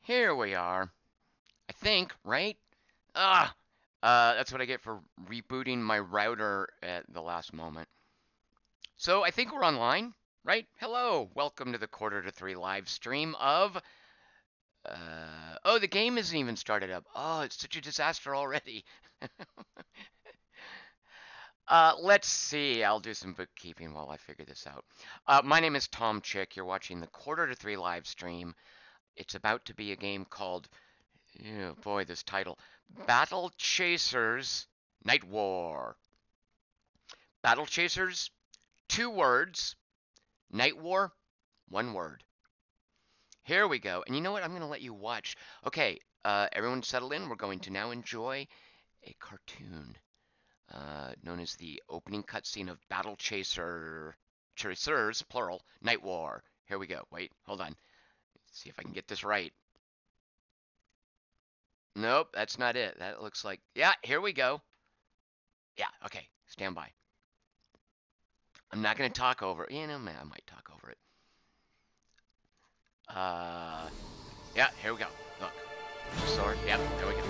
Here we are. I think, right? Ah, that's what I get for rebooting my router at the last moment. So I think we're online, right? Hello, welcome to the quarter to three live stream of. Oh, the game isn't even started up. Oh, it's such a disaster already. Let's see. I'll do some bookkeeping while I figure this out. My name is Tom Chick. You're watching the quarter to three live stream. It's about to be a game called. Oh boy, this title. Battle Chasers Nightwar. Battle Chasers, 2 words. Nightwar, 1 word. Here we go. And you know what? I'm going to let you watch. Okay, everyone settle in. We're going to now enjoy a cartoon known as the opening cutscene of Battle Chasers, plural, Nightwar. Here we go. Wait, hold on. Let's see if I can get this right. Nope, that's not it. That looks like, yeah, here we go. Yeah, okay, stand by. I'm not going to talk over it. You know, man, I might talk over it. Yeah, here we go. Look. Sword. Yeah, there we go.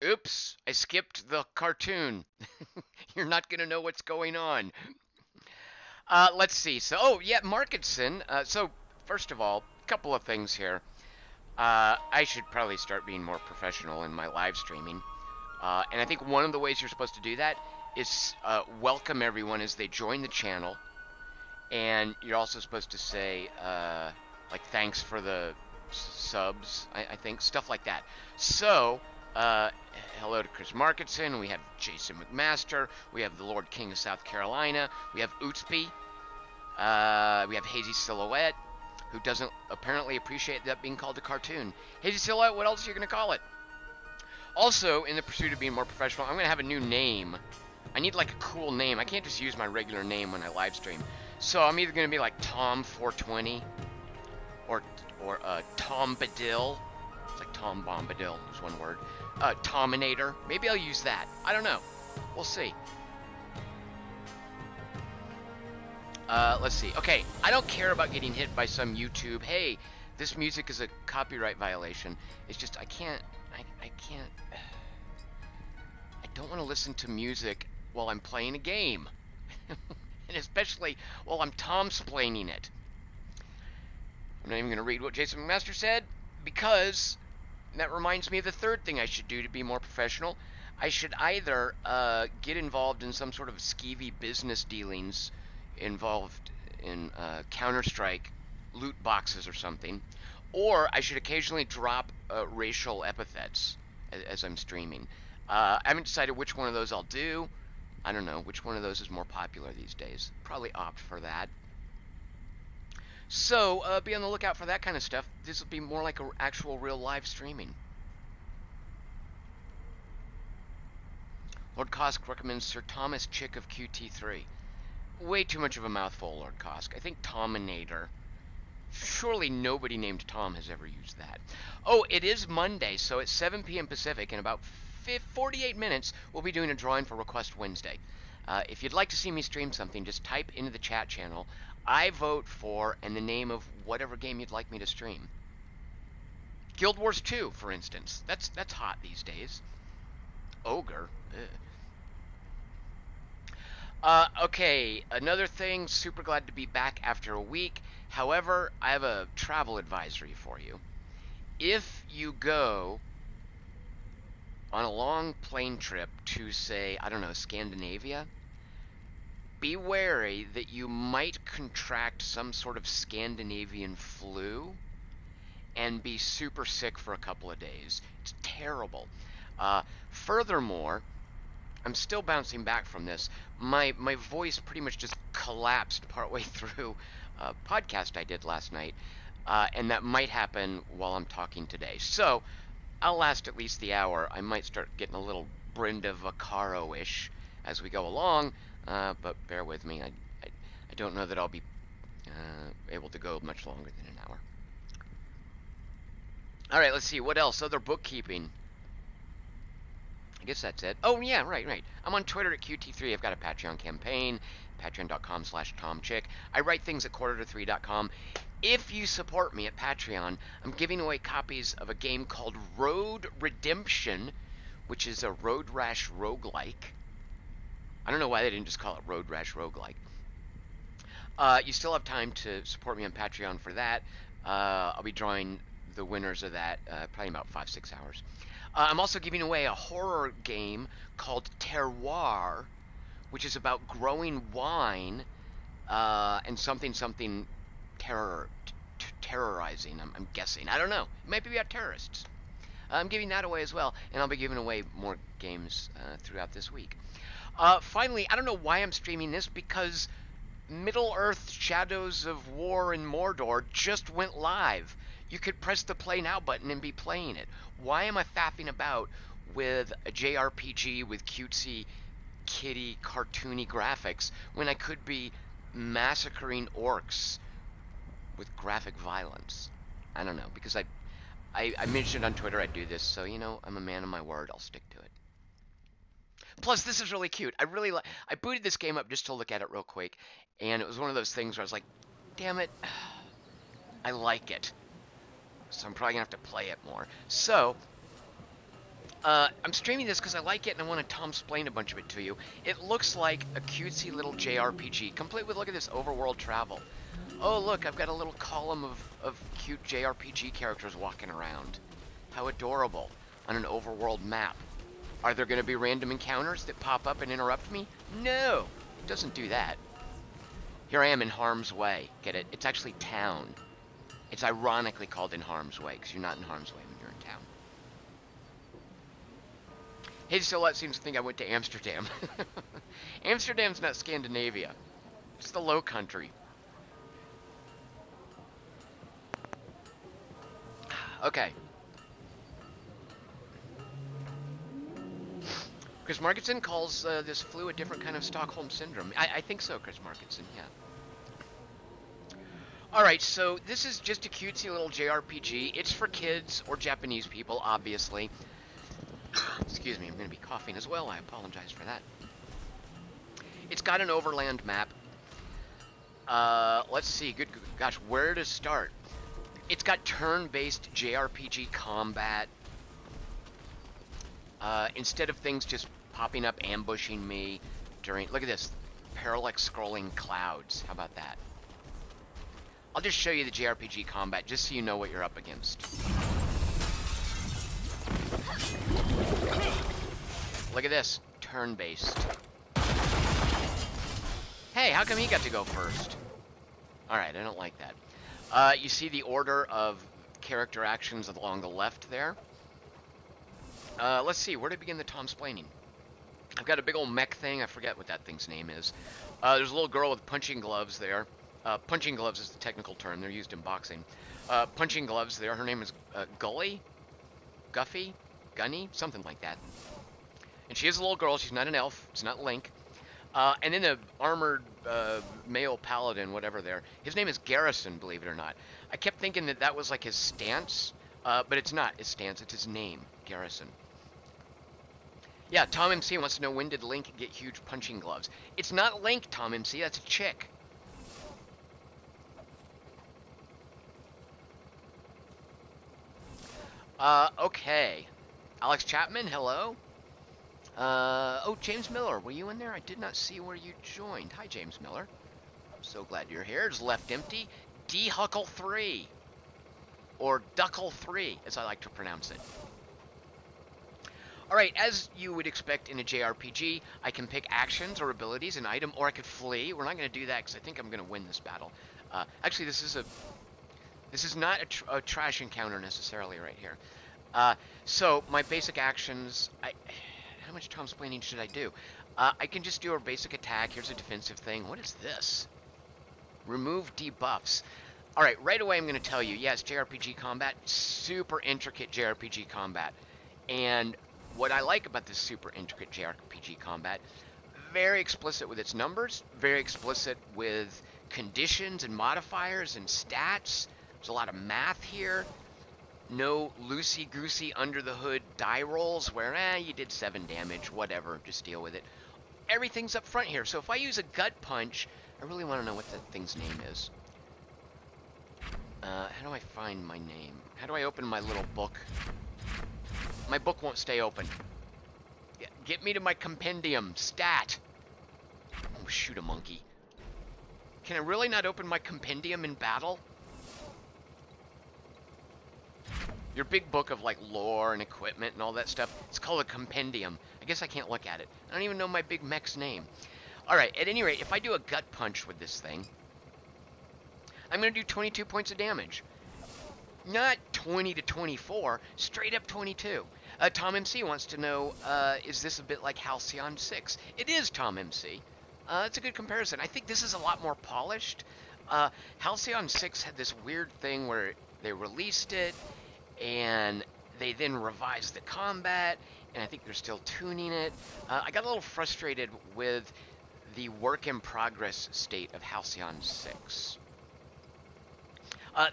Oops, I skipped the cartoon. You're not going to know what's going on. Let's see. So, oh, yeah, Marketson. So, first of all, a couple of things here. I should probably start being more professional in my live streaming. And I think one of the ways you're supposed to do that is welcome everyone as they join the channel. And you're also supposed to say, like, thanks for the subs, I think, stuff like that. So, hello to Chris Marketson, we have Jason McMaster, we have the Lord King of South Carolina, we have Ootsby, we have Hazy Silhouette, who doesn't apparently appreciate that being called a cartoon. Hazy Silhouette, what else are you going to call it? Also, in the pursuit of being more professional, I'm going to have a new name. I need like a cool name. I can't just use my regular name when I live stream. So I'm either going to be like Tom420 or Tom Badil. It's like Tom Bombadil, is 1 word. Tominator. Maybe I'll use that. I don't know. We'll see. Let's see. Okay, I don't care about getting hit by some YouTube, hey, this music is a copyright violation. It's just I can't. I don't want to listen to music while I'm playing a game. And especially while I'm Tom-splaining it. I'm not even going to read what Jason McMaster said, because that reminds me of the third thing I should do to be more professional. I should either get involved in some sort of skeevy business dealings involved in Counter-Strike loot boxes or something, or I should occasionally drop racial epithets as I'm streaming. I haven't decided which one of those I'll do. I don't know which one of those is more popular these days. Probably opt for that. So be on the lookout for that kind of stuff. This will be more like an actual real live streaming. Lord Kosk recommends Sir Thomas Chick of QT3. Way too much of a mouthful, Lord Kosk. I think Tominator. Surely nobody named Tom has ever used that. Oh, it is Monday, so at 7 p.m. Pacific, in about 48 minutes, we'll be doing a drawing for Request Wednesday. If you'd like to see me stream something, just type into the chat channel, I vote for, and the name of whatever game you'd like me to stream. Guild Wars 2, for instance. That's hot these days. Ogre. Okay, another thing, super glad to be back after a week. However, I have a travel advisory for you. If you go on a long plane trip to, say, I don't know, Scandinavia, be wary that you might contract some sort of Scandinavian flu and be super sick for a couple of days. It's terrible. Furthermore, I'm still bouncing back from this. My voice pretty much just collapsed partway through a podcast I did last night, and that might happen while I'm talking today. So I'll last at least the hour. I might start getting a little Brenda Vaccaro-ish as we go along, but bear with me. I don't know that I'll be able to go much longer than an hour. All right, let's see. What else? Other bookkeeping. I guess that's it. Oh, yeah, right. I'm on Twitter at QT3. I've got a Patreon campaign, patreon.com/TomChick. I write things at quarter-to-3.com. If you support me at Patreon, I'm giving away copies of a game called Road Redemption, which is a Road Rash roguelike. I don't know why they didn't just call it Road Rash roguelike. You still have time to support me on Patreon for that. I'll be drawing the winners of that probably in about 5-6 hours. I'm also giving away a horror game called Terroir, which is about growing wine and something terrorizing. I'm guessing. I don't know. It might be about terrorists. I'm giving that away as well, and I'll be giving away more games throughout this week. Finally, I don't know why I'm streaming this, because Middle-earth Shadows of War in Mordor just went live. You could press the play now button and be playing it. Why am I faffing about with a JRPG with cutesy, kitty, cartoony graphics when I could be massacring orcs with graphic violence? I don't know, because I mentioned on Twitter I'd do this, so you know, I'm a man of my word. I'll stick to it. Plus, this is really cute. I booted this game up just to look at it real quick, and it was one of those things where I was like, damn it, I like it. So I'm probably gonna have to play it more. So, I'm streaming this because I like it and I want to Tom-splain a bunch of it to you. It looks like a cutesy little JRPG, complete with, look at this, overworld travel. Oh look, I've got a little column of cute JRPG characters walking around. How adorable, on an overworld map. Are there going to be random encounters that pop up and interrupt me? No, it doesn't do that. Here I am in harm's way. Get it? It's actually town. It's ironically called in harm's way, because you're not in harm's way when you're in town. Hey, Silhouette seems to think I went to Amsterdam. Amsterdam's not Scandinavia. It's the Low Country. Okay. Chris Markinson calls this flu a different kind of Stockholm Syndrome. I think so, Chris Markinson, yeah. Alright, so this is just a cutesy little JRPG. It's for kids or Japanese people, obviously. Excuse me, I'm going to be coughing as well. I apologize for that. It's got an overland map. Let's see. Gosh, where to start? It's got turn-based JRPG combat. Instead of things just popping up, ambushing me during... Look at this. Parallax scrolling clouds. How about that? I'll just show you the JRPG combat just so you know what you're up against. Look at this. Turn-based. Hey, how come he got to go first? Alright, I don't like that. You see the order of character actions along the left there? Let's see, where to begin the Tom-splaining? I've got a big old mech thing. I forget what that thing's name is. There's a little girl with punching gloves there. Punching gloves is the technical term. They're used in boxing. Punching gloves there. Her name is Gully? Guffy? Gunny? Something like that. And she is a little girl. She's not an elf. It's not Link. And then the armored male paladin, whatever there. His name is Garrison, believe it or not. I kept thinking that that was like his stance. But it's not his stance. It's his name. Garrison. Yeah, Tom MC wants to know, when did Link get huge punching gloves? It's not Link, Tom MC. That's a chick. Okay. Alex Chapman, hello. Oh, James Miller, were you in there? I did not see where you joined. Hi, James Miller. I'm so glad you're here. It's left empty. D-Huckle3. Or Duckle3, as I like to pronounce it. Alright, as you would expect in a JRPG, I can pick actions or abilities, an item, or I could flee. We're not going to do that because I think I'm going to win this battle. Actually, this is not a trash encounter necessarily right here. So, my basic actions... How much Tom-splaining should I do? I can just do a basic attack. Here's a defensive thing. What is this? Remove debuffs. Alright, right away I'm going to tell you, yes, JRPG combat, super intricate JRPG combat. And what I like about this super intricate JRPG combat, very explicit with its numbers, very explicit with conditions and modifiers and stats. There's a lot of math here. No loosey-goosey under-the-hood die rolls where, you did 7 damage, whatever, just deal with it. Everything's up front here, so if I use a gut punch, I really want to know what that thing's name is. How do I find my name? How do I open my little book? My book won't stay open. Get me to my compendium. Stat. Oh, shoot a monkey. Can I really not open my compendium in battle? Your big book of, like, lore and equipment and all that stuff, it's called a compendium. I guess I can't look at it. I don't even know my big mech's name. Alright, at any rate, if I do a gut punch with this thing, I'm going to do 22 points of damage. Not 20 to 24, straight up 22. Tom MC wants to know, is this a bit like Halcyon 6? It is, Tom MC. It's a good comparison. I think this is a lot more polished. Halcyon 6 had this weird thing where they released it, and they then revised the combat, and I think they're still tuning it. I got a little frustrated with the work-in-progress state of Halcyon 6.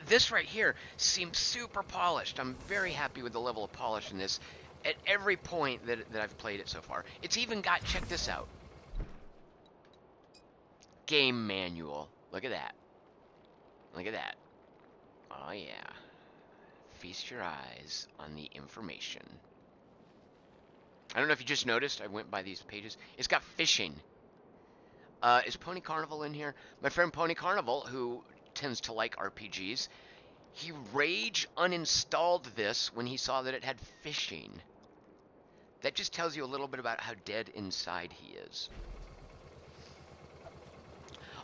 This right here seems super polished. I'm very happy with the level of polish in this at every point that I've played it so far. It's even got, check this out, game manual. Look at that. Look at that. Oh yeah. Feast your eyes on the information. I don't know if you just noticed, I went by these pages. It's got fishing. Is Pony Carnival in here? My friend Pony Carnival, who tends to like RPGs, he rage uninstalled this when he saw that it had fishing. That just tells you a little bit about how dead inside he is.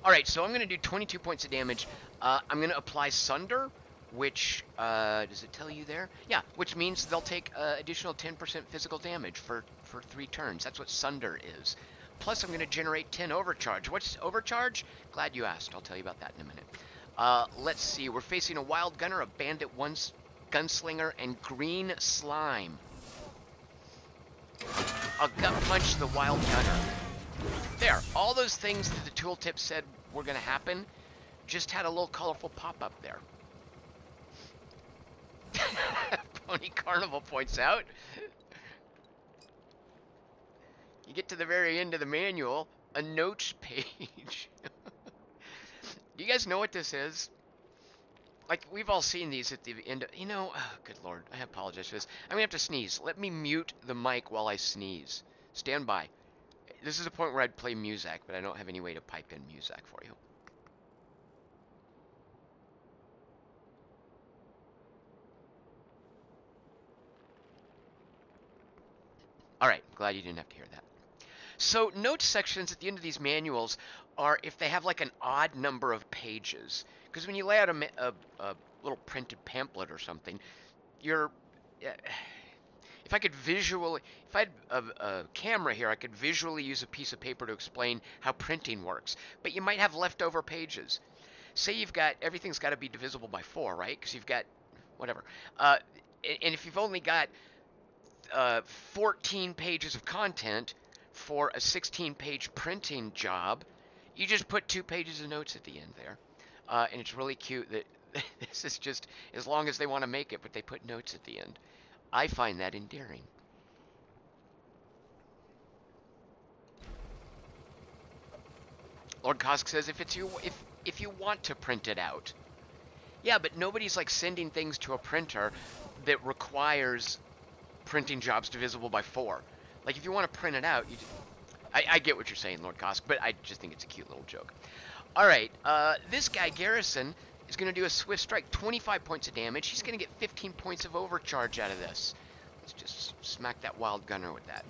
Alright, so I'm going to do 22 points of damage. I'm going to apply Sunder, which, does it tell you there? Yeah, which means they'll take additional 10% physical damage for 3 turns. That's what Sunder is. Plus, I'm going to generate 10 overcharge. What's overcharge? Glad you asked. I'll tell you about that in a minute. Let's see. We're facing a Wild Gunner, a Bandit Gunslinger, and Green Slime. I'll gut punch the Wild Gunner. There. All those things that the tooltip said were going to happen just had a little colorful pop-up there. Pony Carnival points out. You get to the very end of the manual, a notes page. Do you guys know what this is? Like, we've all seen these at the end of, you know, oh, good lord, I apologize for this. I'm gonna have to sneeze. Let me mute the mic while I sneeze. Stand by. This is a point where I'd play music, but I don't have any way to pipe in music for you. Alright, glad you didn't have to hear that. So, notes sections at the end of these manuals are if they have like an odd number of pages. Because when you lay out a little printed pamphlet or something, you're... If I could visually... If I had a camera here, I could visually use a piece of paper to explain how printing works. But you might have leftover pages. Say you've got... Everything's got to be divisible by 4, right? Because you've got... Whatever. And if you've only got 14 pages of content for a 16-page printing job, you just put 2 pages of notes at the end there. And it's really cute that this is just as long as they want to make it, but they put notes at the end. I find that endearing. Lord Kosk says if you want to print it out. Yeah, but nobody's like sending things to a printer that requires printing jobs divisible by 4. Like, if you want to print it out, I get what you're saying, Lord Kosk, but I just think it's a cute little joke. Alright, this guy, Garrison, is going to do a Swift Strike, 25 points of damage. He's going to get 15 points of overcharge out of this. Let's just smack that Wild Gunner with that.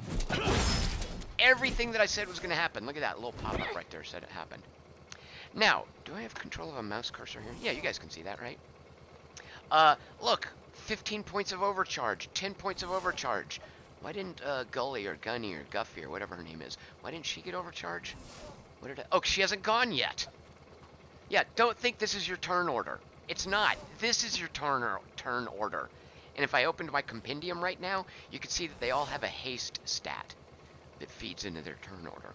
Everything that I said was going to happen. Look at that little pop-up right there said it happened. Now, do I have control of a mouse cursor here? Yeah, you guys can see that, right? Look, 15 points of overcharge, 10 points of overcharge. Why didn't Gully or Gunny or Guffy or whatever her name is, why didn't she get overcharge? What did I... Oh, she hasn't gone yet. Yeah, don't think this is your turn order. It's not. This is your turn order. And if I opened my compendium right now, you can see that they all have a haste stat that feeds into their turn order.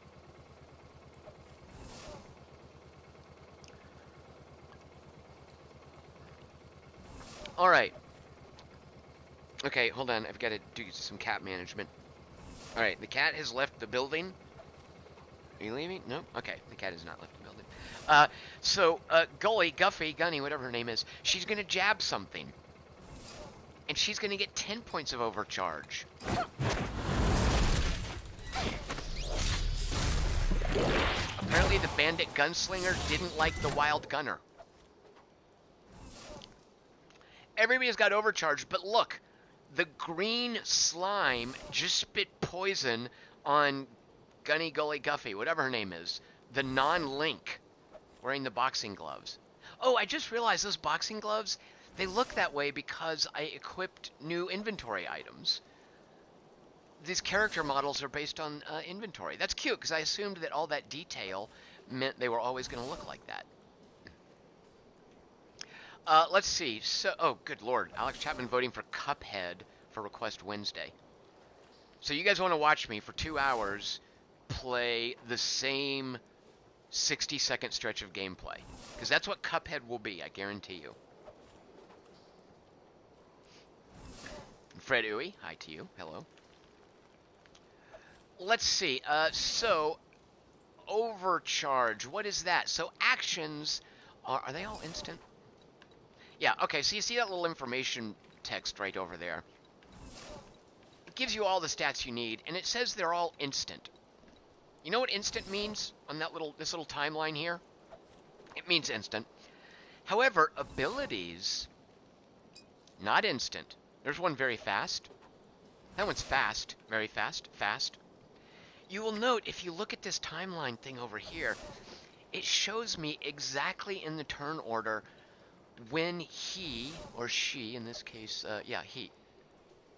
Alright. Okay, hold on. I've got to do some cat management. All right, the cat has left the building. Are you leaving? No? Okay, the cat has not left the building. Gully, Guffy, Gunny, whatever her name is, she's going to jab something. And she's going to get 10 points of overcharge. Apparently the bandit gunslinger didn't like the wild gunner. Everybody's got overcharge, but look, the green slime just spit poison on Gunny Gully Guffy, whatever her name is, the non-Link, wearing the boxing gloves. Oh, I just realized those boxing gloves, they look that way because I equipped new inventory items. These character models are based on inventory. That's cute, because I assumed that all that detail meant they were always going to look like that. Let's see. So, oh, good lord. Alex Chapman voting for Cuphead for Request Wednesday. So you guys want to watch me for 2 hours play the same 60-second stretch of gameplay. Because that's what Cuphead will be, I guarantee you. Fred Uwe, hi to you. Hello. Let's see. So, overcharge. What is that? So, actions are they all instant? Yeah, okay, so you see that little information text right over there. It gives you all the stats you need, and it says they're all instant. You know what instant means on this little timeline here? It means instant. However, abilities, not instant. There's one very fast. That one's fast. Very fast. Fast. You will note, if you look at this timeline thing over here, it shows me exactly in the turn order when he, or she, in this case, yeah, he.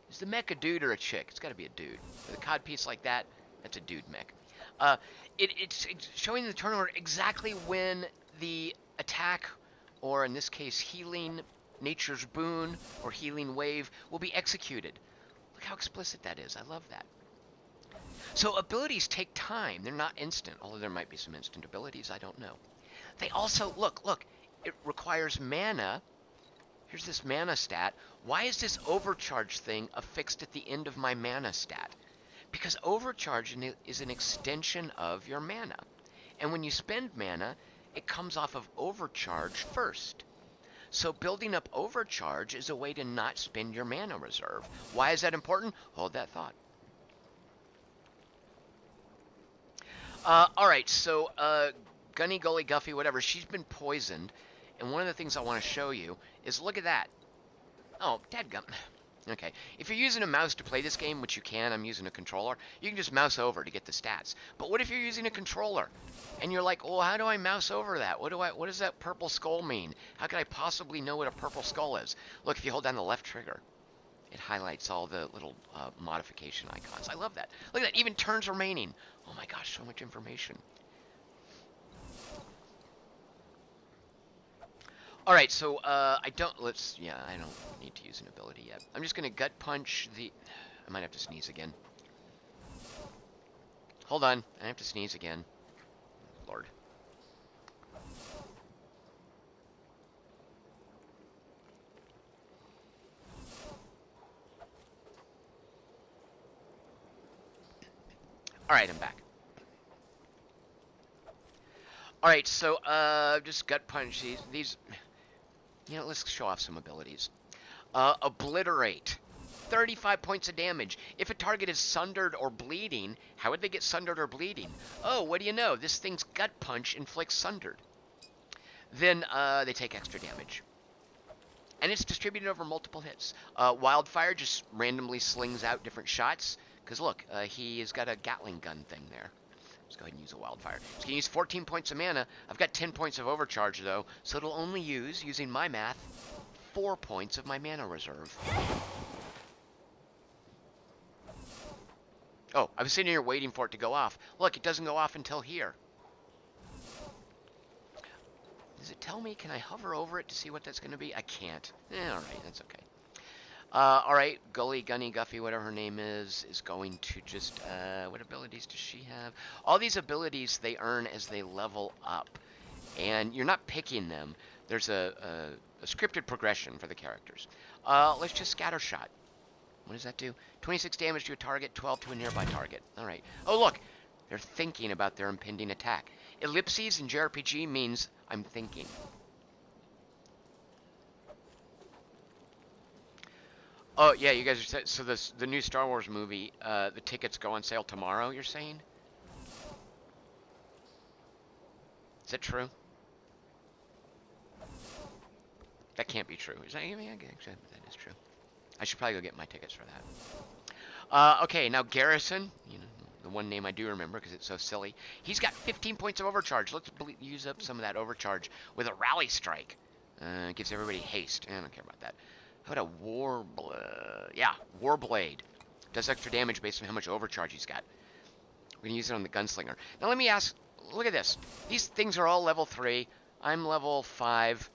Is the mech a dude or a chick? It's got to be a dude. With a cod piece like that, that's a dude mech. It's showing the turn order exactly when the attack, or in this case, healing nature's boon, or healing wave, will be executed. Look how explicit that is. I love that. So abilities take time. They're not instant, although there might be some instant abilities. I don't know. They also, look, it requires mana. Here's this mana stat. Why is this overcharge thing affixed at the end of my mana stat? Because overcharge is an extension of your mana. And when you spend mana, it comes off of overcharge first. So building up overcharge is a way to not spend your mana reserve. Why is that important? Hold that thought. Alright, so Gunny Gully Guffy, whatever, she's been poisoned. And one of the things I want to show you is, look at that. Oh, dadgum. Okay, if you're using a mouse to play this game, which you can, I'm using a controller, you can just mouse over to get the stats. But what if you're using a controller? And you're like, well, how do I mouse over that? What does that purple skull mean? How could I possibly know what a purple skull is? Look, if you hold down the left trigger, it highlights all the little modification icons. I love that. Look at that, even turns remaining. Oh my gosh, so much information. Alright, so, I don't need to use an ability yet. I'm just gonna gut punch the... I might have to sneeze again. Hold on, I have to sneeze again. Lord. Alright, I'm back. Alright, so, just gut punch these... You know, let's show off some abilities. Obliterate. 35 points of damage. If a target is sundered or bleeding, how would they get sundered or bleeding? Oh, what do you know? This thing's gut punch inflicts sundered. Then, they take extra damage. And it's distributed over multiple hits. Wildfire just randomly slings out different shots. Because look, he has got a Gatling gun thing there. Let's go ahead and use a wildfire. It's going to use 14 points of mana. I've got 10 points of overcharge, though, so it'll only use, using my math, 4 points of my mana reserve. Oh, I was sitting here waiting for it to go off. Look, it doesn't go off until here. Does it tell me? Can I hover over it to see what that's going to be? I can't. Alright, that's okay. Alright, Gully, Gunny, Guffy, whatever her name is going to just, what abilities does she have? All these abilities they earn as they level up. And you're not picking them. There's a scripted progression for the characters. Let's just Scattershot. What does that do? 26 damage to a target, 12 to a nearby target. Alright. Oh, look! They're thinking about their impending attack. Ellipses in JRPG means I'm thinking. Oh, yeah, you guys are... So the new Star Wars movie, the tickets go on sale tomorrow, you're saying? Is that true? That can't be true. Is that... I mean, actually, that is true. I should probably go get my tickets for that. Okay, now Garrison, you know, the one name I do remember because it's so silly. He's got 15 points of overcharge. Let's use up some of that overcharge with a rally strike. Gives everybody haste. I don't care about that. How about a Warblade? Yeah, Warblade. Does extra damage based on how much overcharge he's got. We're going to use it on the Gunslinger. Now let me ask, look at this. These things are all level 3. I'm level 5.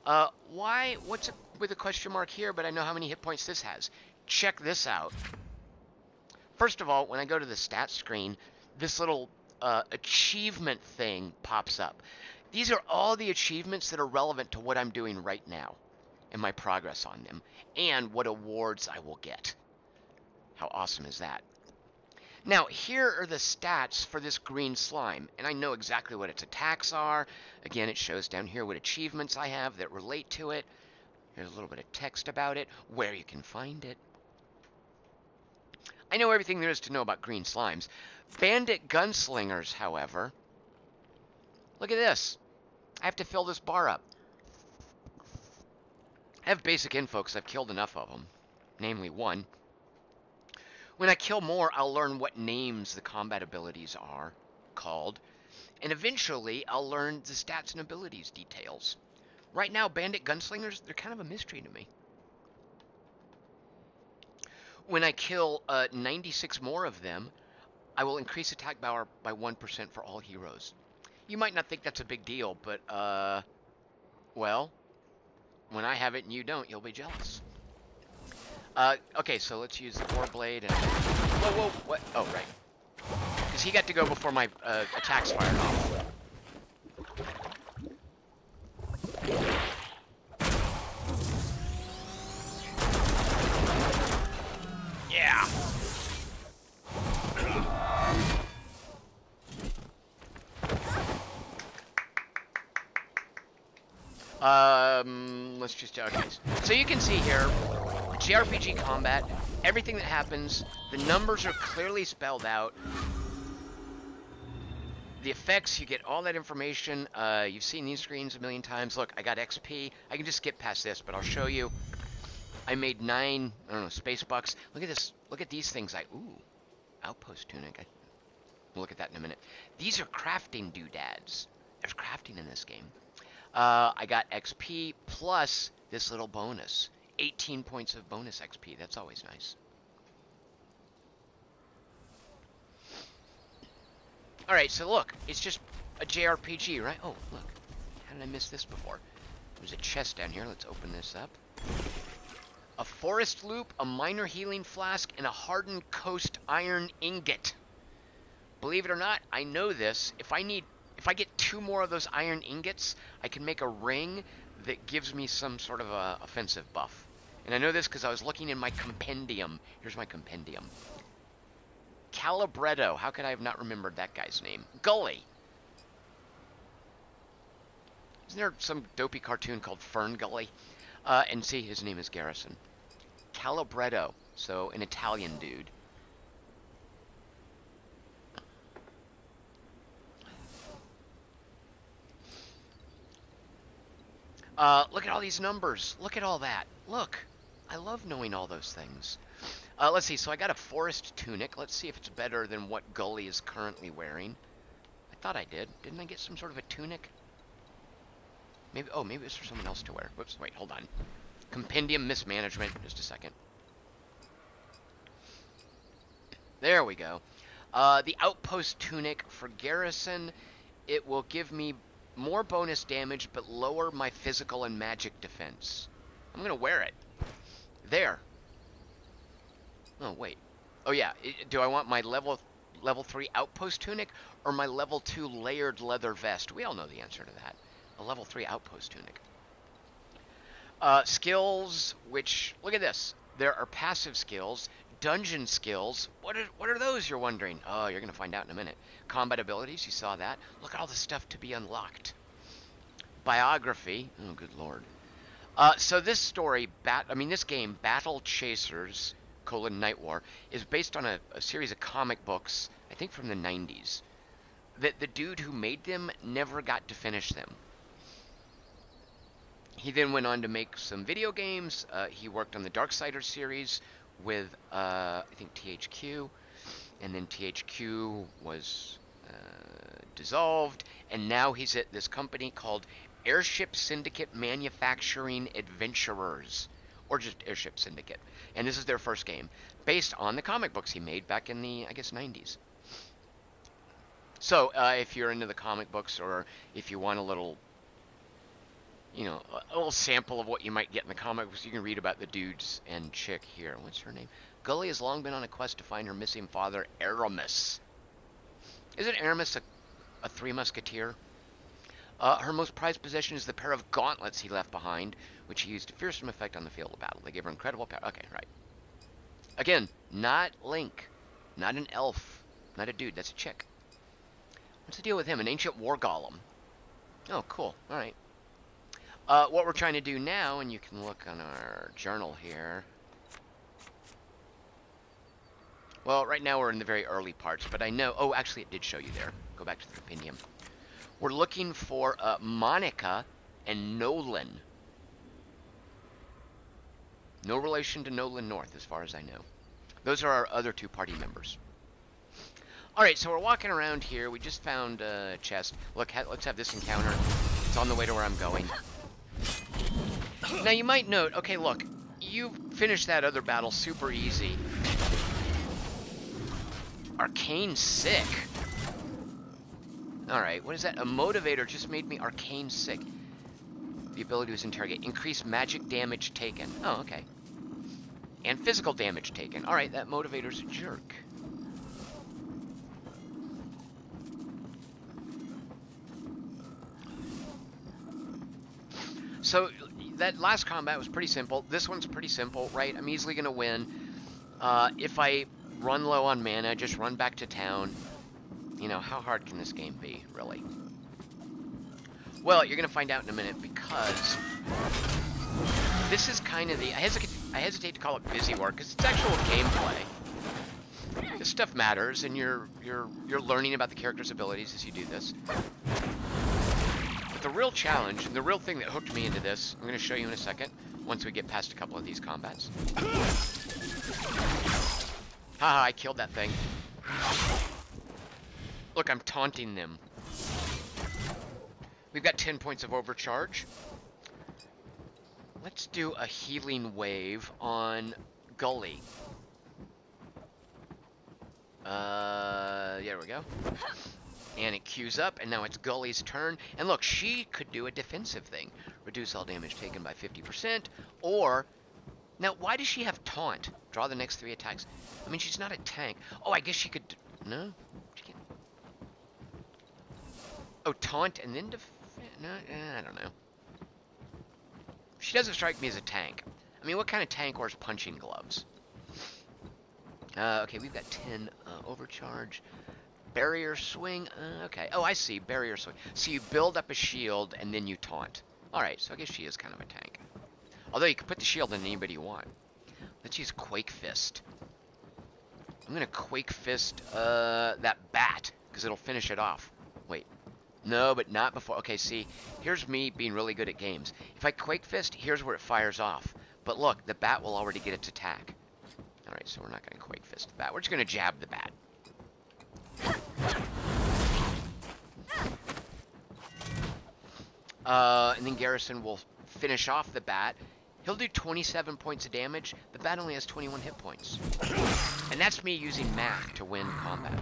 Why? What's with a question mark here, but I know how many hit points this has. Check this out. First of all, when I go to the stats screen, this little achievement thing pops up. These are all the achievements that are relevant to what I'm doing right now and my progress on them, and what awards I will get. How awesome is that? Now, here are the stats for this green slime, and I know exactly what its attacks are. Again, it shows down here what achievements I have that relate to it. Here's a little bit of text about it, where you can find it. I know everything there is to know about green slimes. Bandit gunslingers, however, look at this. I have to fill this bar up. I have basic info because I've killed enough of them, namely one. When I kill more, I'll learn what names the combat abilities are called, and eventually I'll learn the stats and abilities details. Right now, bandit gunslingers, they're kind of a mystery to me. When I kill 96 more of them, I will increase attack power by 1% for all heroes. You might not think that's a big deal, but, well, when I have it and you don't, you'll be jealous. Okay, so let's use the Warblade and... Whoa, what? Oh, right. Because he got to go before my attacks fired off. Yeah! Let's just... Okay. So you can see here, JRPG combat, everything that happens, the numbers are clearly spelled out. The effects, you get all that information. You've seen these screens a million times. Look, I got XP. I can just skip past this, but I'll show you. I made 9, I don't know, space bucks. Look at this. Look at these things. Ooh, outpost tunic. We'll look at that in a minute. These are crafting doodads. There's crafting in this game. I got XP plus this little bonus. 18 points of bonus XP. That's always nice. Alright, so look. It's just a JRPG, right? Oh, look. How did I miss this before? There's a chest down here. Let's open this up. A forest loop, a minor healing flask, and a hardened coast iron ingot. Believe it or not, I know this. If I get 2 more of those iron ingots, I can make a ring that gives me some sort of a offensive buff. And I know this because I was looking in my compendium. Here's my compendium. Calibretto. How could I have not remembered that guy's name? Gully. Isn't there some dopey cartoon called Fern Gully? And see, his name is Garrison. Calibretto. So, an Italian dude. Look at all these numbers. Look at all that. Look. I love knowing all those things. Let's see. So I got a forest tunic. Let's see if it's better than what Gully is currently wearing. I thought I did. Didn't I get some sort of a tunic? Maybe. Oh, maybe it's for someone else to wear. Whoops. Wait. Hold on. Compendium mismanagement. Just a second. There we go. The outpost tunic for Garrison. It will give me more bonus damage, but lower my physical and magic defense. I'm gonna wear it. There. Oh, wait. Oh, yeah. Do I want my level 3 outpost tunic or my level 2 layered leather vest? We all know the answer to that. A level 3 outpost tunic. Skills, which... Look at this. There are passive skills, dungeon skills. What are those, you're wondering? Oh, you're going to find out in a minute. Combat abilities, you saw that. Look at all the stuff to be unlocked. Biography. Oh, good lord. So this story, this game, Battle Chasers, Nightwar, is based on a series of comic books, I think from the 90s. The dude who made them never got to finish them. He then went on to make some video games. He worked on the Darksiders series with, I think, THQ. And then THQ was dissolved. And now he's at this company called Airship Syndicate Manufacturing Adventurers. Or just Airship Syndicate. And this is their first game. Based on the comic books he made back in the, I guess, 90s. So, if you're into the comic books, or if you want a little... a little sample of what you might get in the comic books, you can read about the dudes and chick here. What's her name? Gully has long been on a quest to find her missing father, Aramis. Isn't Aramis a Three Musketeer? Her most prized possession is the pair of gauntlets he left behind, which he used to fearsome effect on the field of battle. They gave her incredible power. Okay, right. Again, not Link. Not an elf. Not a dude. That's a chick. What's the deal with him? An ancient war golem. Oh, cool. Alright. What we're trying to do now, and you can look on our journal here. Well, right now we're in the very early parts, but I know... Oh, actually, it did show you there. Go back to the compendium. We're looking for Monica and Nolan. No relation to Nolan North, as far as I know. Those are our other two party members. Alright, so we're walking around here. We just found a chest. Look, let's have this encounter. It's on the way to where I'm going. Now, you might note... Okay, look. You finished that other battle super easy. Arcane sick. Alright, what is that? A motivator just made me arcane sick. The ability was interrogate. Increase magic damage taken. Oh, okay. And physical damage taken. Alright, that motivator's a jerk. So, that last combat was pretty simple. This one's pretty simple, right? I'm easily going to win. If I run low on mana, just run back to town. You know, how hard can this game be, really? Well, you're going to find out in a minute, because this is kind of the... I hesitate to call it busy work, because it's actual gameplay. This stuff matters, and you're learning about the character's abilities as you do this. But the real challenge, and the real thing that hooked me into this, I'm going to show you in a second, once we get past a couple of these combats. Haha, I killed that thing. Look, I'm taunting them. We've got 10 points of overcharge. Let's do a healing wave on Gully. There we go. And it queues up, and now it's Gully's turn. And look, she could do a defensive thing. Reduce all damage taken by 50%, or... Now, why does she have taunt? Draw the next 3 attacks. I mean, she's not a tank. Oh, I guess she could... No? She can't... Oh, taunt and then no, I don't know. She doesn't strike me as a tank. I mean, what kind of tank wears punching gloves? Okay, we've got 10 overcharge. Barrier swing. Okay. Oh, I see. Barrier swing. So you build up a shield and then you taunt. Alright, so I guess she is kind of a tank. Although you can put the shield on anybody you want. Let's use Quake Fist. I'm going to Quake Fist that bat, because it'll finish it off. Wait. No, but not before. Okay, see, here's me being really good at games. If I Quake Fist, here's where it fires off. But look, the bat will already get its attack. Alright, so we're not going to Quake Fist the bat. We're just going to jab the bat. And then Garrison will finish off the bat. He'll do 27 points of damage. The bat only has 21 hit points. And that's me using math to win combat.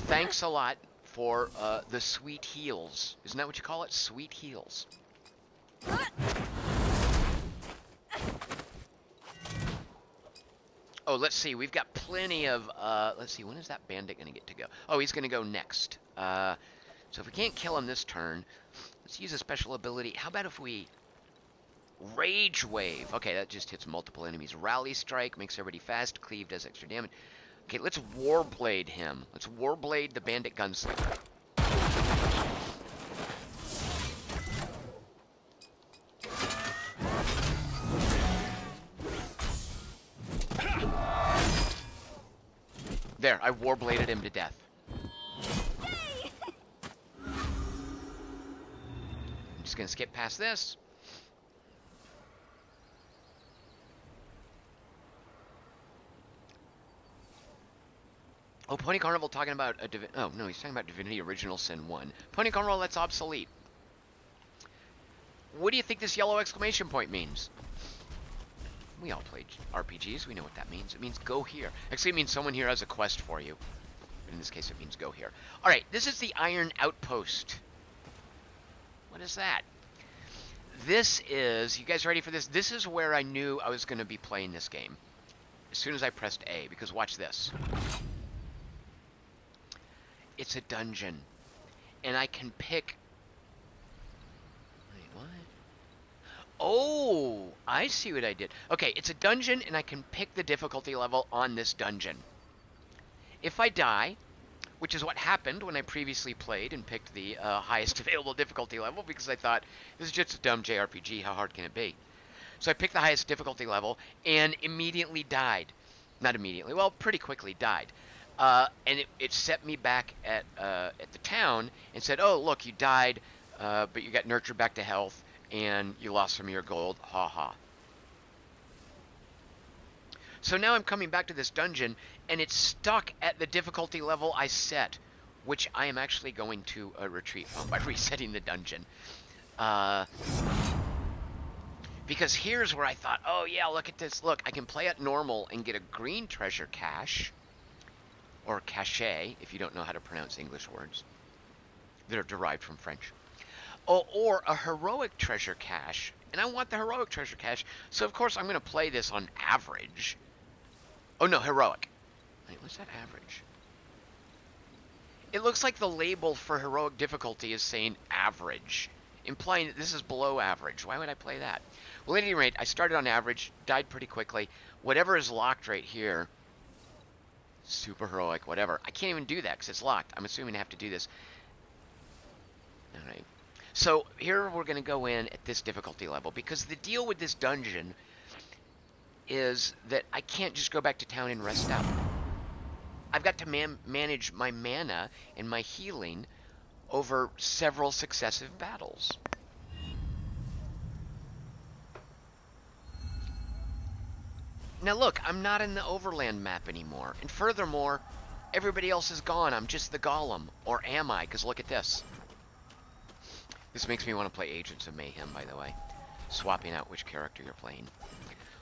Thanks a lot for the sweet heals. Isn't that what you call it? Sweet heals. Oh, let's see. We've got plenty of... let's see. When is that bandit going to get to go? Oh, he's going to go next. So if we can't kill him this turn, let's use a special ability. How about if we... Rage Wave. Okay, that just hits multiple enemies. Rally Strike makes everybody fast. Cleave does extra damage. Okay, let's Warblade him. Let's Warblade the Bandit Gunslinger. There, I Warbladed him to death. I'm just gonna skip past this. Oh, Pony Carnival talking about a oh, no, he's talking about Divinity Original Sin 1. Pony Carnival, that's obsolete. What do you think this yellow exclamation point means? We all played RPGs. We know what that means. It means go here. Actually, it means someone here has a quest for you. But in this case, it means go here. All right, this is the Iron Outpost. What is that? This is... You guys ready for this? This is where I knew I was going to be playing this game. As soon as I pressed A, because watch this. It's a dungeon, and I can pick... Wait, what? Oh, I see what I did. Okay, it's a dungeon, and I can pick the difficulty level on this dungeon. If I die, which is what happened when I previously played and picked the highest available difficulty level, because I thought, this is just a dumb JRPG, how hard can it be? So I picked the highest difficulty level, and immediately died. Not immediately, well, pretty quickly died. And it set me back at the town and said, oh, look, you died, but you got nurtured back to health, and you lost some of your gold. Ha ha. So now I'm coming back to this dungeon, and it's stuck at the difficulty level I set, which I am actually going to retreat from by resetting the dungeon. Because here's where I thought, oh, yeah, look at this. Look, I can play at normal and get a green treasure cache. Or cachet, if you don't know how to pronounce English words. They're derived from French. Or a heroic treasure cache. And I want the heroic treasure cache. So, of course, I'm going to play this on average. Oh, no, heroic. Wait, what's that average? It looks like the label for heroic difficulty is saying average, implying that this is below average. Why would I play that? Well, at any rate, I started on average, died pretty quickly. Whatever is locked right here... Super heroic, whatever. I can't even do that because it's locked. I'm assuming I have to do this. Alright. So, here we're going to go in at this difficulty level. Because the deal with this dungeon is that I can't just go back to town and rest up. I've got to manage my mana and my healing over several successive battles. Now look, I'm not in the Overland map anymore. And furthermore, everybody else is gone. I'm just the Golem. Or am I? Because look at this. This makes me want to play Agents of Mayhem, by the way. Swapping out which character you're playing.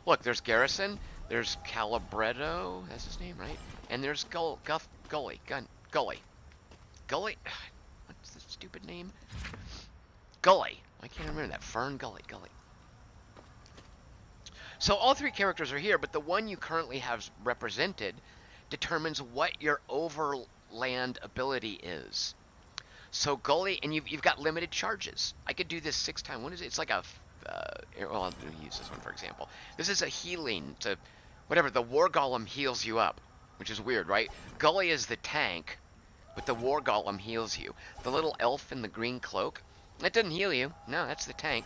Look, there's Garrison. There's Calabretto. That's his name, right? And there's Gully. Gully. What's the stupid name? Gully. I can't remember that. Fern Gully. So all three characters are here, but the one you currently have represented determines what your overland ability is. So Gully, and you've got limited charges. I could do this 6 times. What is it? It's like a... well, I'll use this one for example. This is a healing to... Whatever, the War Golem heals you up, which is weird, right? Gully is the tank, but the War Golem heals you. The little elf in the green cloak, that doesn't heal you. No, that's the tank.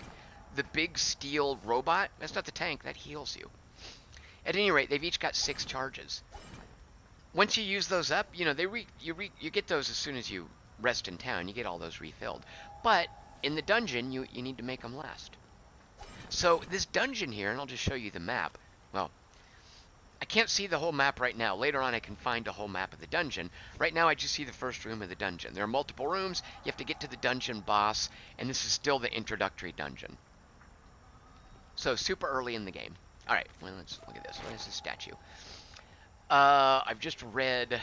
The big steel robot, that's not the tank, that heals you. At any rate, they've each got 6 charges. Once you use those up, you know, you get those as soon as you rest in town. You get all those refilled. But in the dungeon, you need to make them last. So this dungeon here, and I'll just show you the map. Well, I can't see the whole map right now. Later on, I can find a whole map of the dungeon. Right now, I just see the first room of the dungeon. There are multiple rooms. You have to get to the dungeon boss, and this is still the introductory dungeon. So, super early in the game. Alright, well, let's look at this. What is this statue? I've just read...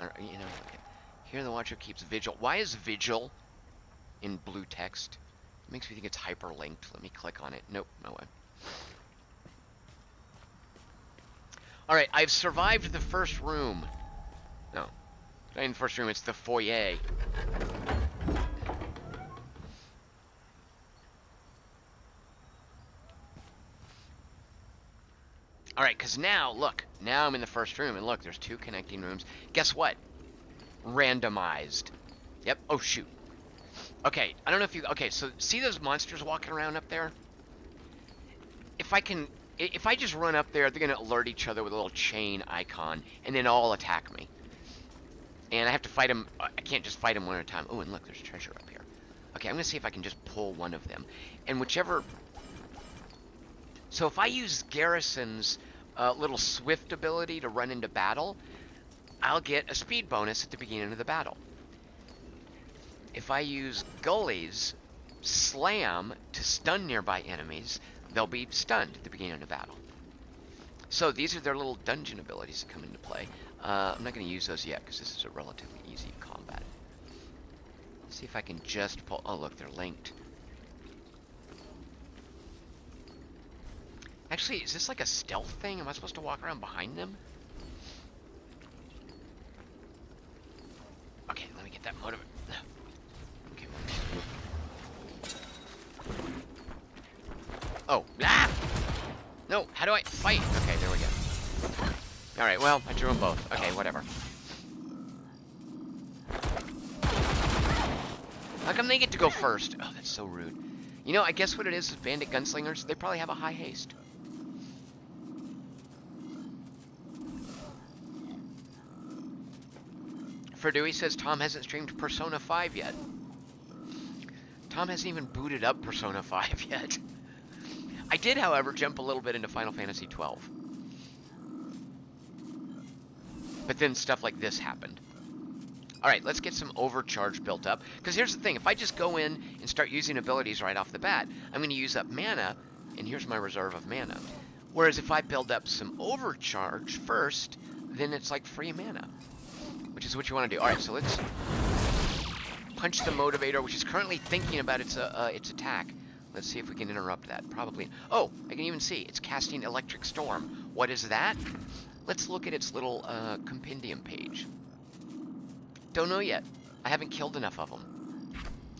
you know, okay. Here the Watcher keeps vigil. Why is vigil in blue text? It makes me think it's hyperlinked. Let me click on it. Nope, no way. Alright, I've survived the first room. No. Not in the first room, it's the foyer. Alright, because now, look. Now I'm in the first room, and look, there's 2 connecting rooms. Guess what? Randomized. Yep. Oh, shoot. Okay, I don't know if you... Okay, so see those monsters walking around up there? If I just run up there, they're going to alert each other with a little chain icon, and then all attack me. And I have to fight them. I can't just fight them one at a time. Oh, and look, there's treasure up here. Okay, I'm going to see if I can just pull one of them. And whichever... So if I use Garrison's little swift ability to run into battle, I'll get a speed bonus at the beginning of the battle. If I use Gully's slam to stun nearby enemies, they'll be stunned at the beginning of the battle. So these are their little dungeon abilities that come into play. I'm not going to use those yet because this is a relatively easy combat. Let's see if I can just pull... Oh, look, they're linked. Actually, is this like a stealth thing? Am I supposed to walk around behind them? Okay, let me get that motive. Okay. Oh, ah! No, how do I fight? Okay, there we go. Alright, well, I drew them both. Okay, whatever. How come they get to go first? Oh, that's so rude. You know, I guess what it is bandit gunslingers, they probably have a high haste. Ferdui says Tom hasn't streamed Persona 5 yet. Tom hasn't even booted up Persona 5 yet. I did, however, jump a little bit into Final Fantasy 12. But then stuff like this happened. Alright, let's get some overcharge built up. Because here's the thing, if I just go in and start using abilities right off the bat, I'm going to use up mana, and here's my reserve of mana. Whereas if I build up some overcharge first, then it's like free mana. Which is what you want to do. Alright, so let's punch the motivator, which is currently thinking about its attack. Let's see if we can interrupt that. Probably. Oh, I can even see. It's casting Electric Storm. What is that? Let's look at its little compendium page. Don't know yet. I haven't killed enough of them.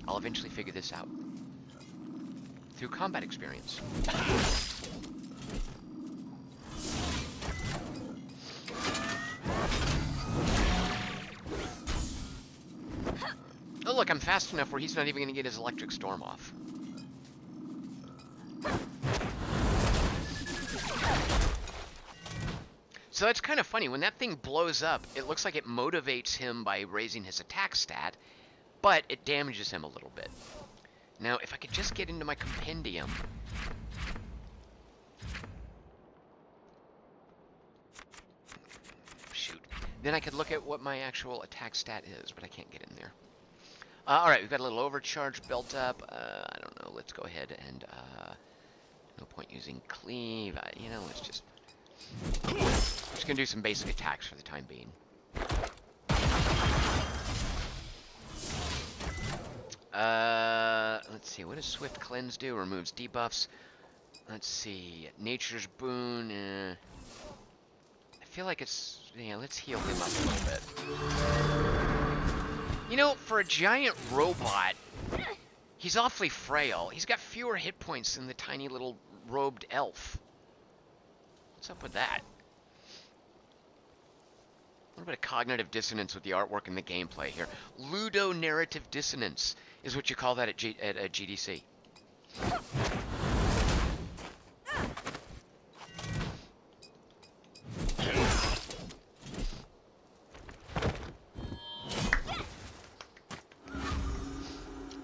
I'll eventually figure this out. Through combat experience. Oh, look, I'm fast enough where he's not even going to get his Electric Storm off. So that's kind of funny. When that thing blows up, it looks like it motivates him by raising his attack stat, but it damages him a little bit. Now, if I could just get into my compendium... Shoot. Then I could look at what my actual attack stat is, but I can't get in there. Alright, we've got a little overcharge built up. I don't know, let's go ahead and, no point using cleave. You know, let's just... I'm just gonna do some basic attacks for the time being. Let's see, what does Swift Cleanse do? Removes debuffs. Let's see, Nature's Boon, I feel like it's... Yeah, let's heal him up a little bit. You know, for a giant robot, he's awfully frail. He's got fewer hit points than the tiny little robed elf. What's up with that? A little bit of cognitive dissonance with the artwork and the gameplay here. Ludonarrative dissonance is what you call that at GDC.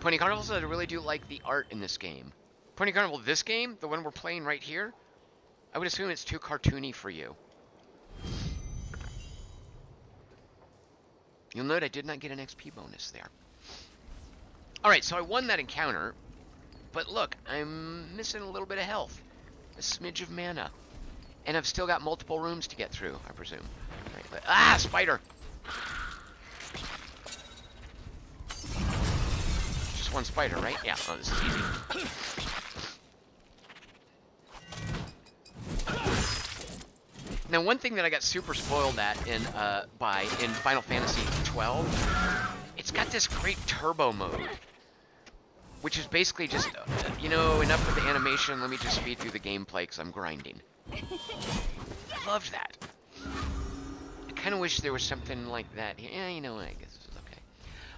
Pony Carnival said I really do like the art in this game. Pony Carnival, this game, the one we're playing right here, I would assume it's too cartoony for you. You'll note I did not get an XP bonus there. Alright, so I won that encounter, but look, I'm missing a little bit of health. A smidge of mana. And I've still got multiple rooms to get through, I presume. Right, ah, spider! Just one spider, right? Yeah, oh, this is easy. Now, one thing that I got super spoiled at in Final Fantasy 12, it's got this great turbo mode, which is basically just you know, enough with the animation. Let me just speed through the gameplay because I'm grinding. I loved that. I kind of wish there was something like that here. Yeah, you know what? I guess this is okay.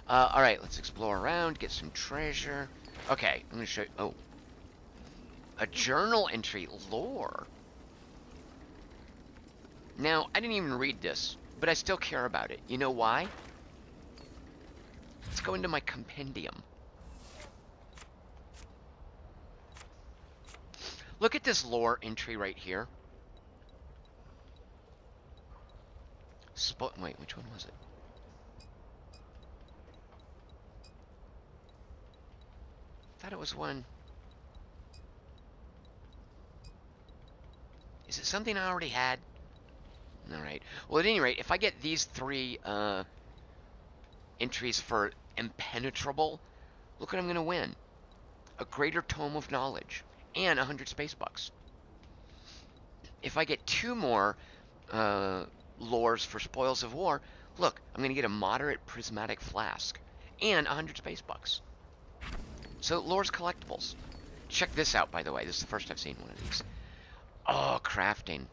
Alright, let's explore around, get some treasure. Okay, I'm going to show you. Oh. A journal entry. Lore. Now, I didn't even read this, but I still care about it. You know why? Let's go into my compendium. Look at this lore entry right here. Wait, which one was it? I thought it was one. Is it something I already had? Alright. Well, at any rate, if I get these 3 entries for impenetrable, look what I'm going to win. A greater tome of knowledge and 100 space bucks. If I get 2 more lores for spoils of war, look, I'm going to get a moderate prismatic flask and 100 space bucks. So, lore's collectibles. Check this out, by the way. This is the first I've seen one of these. Oh, crafting.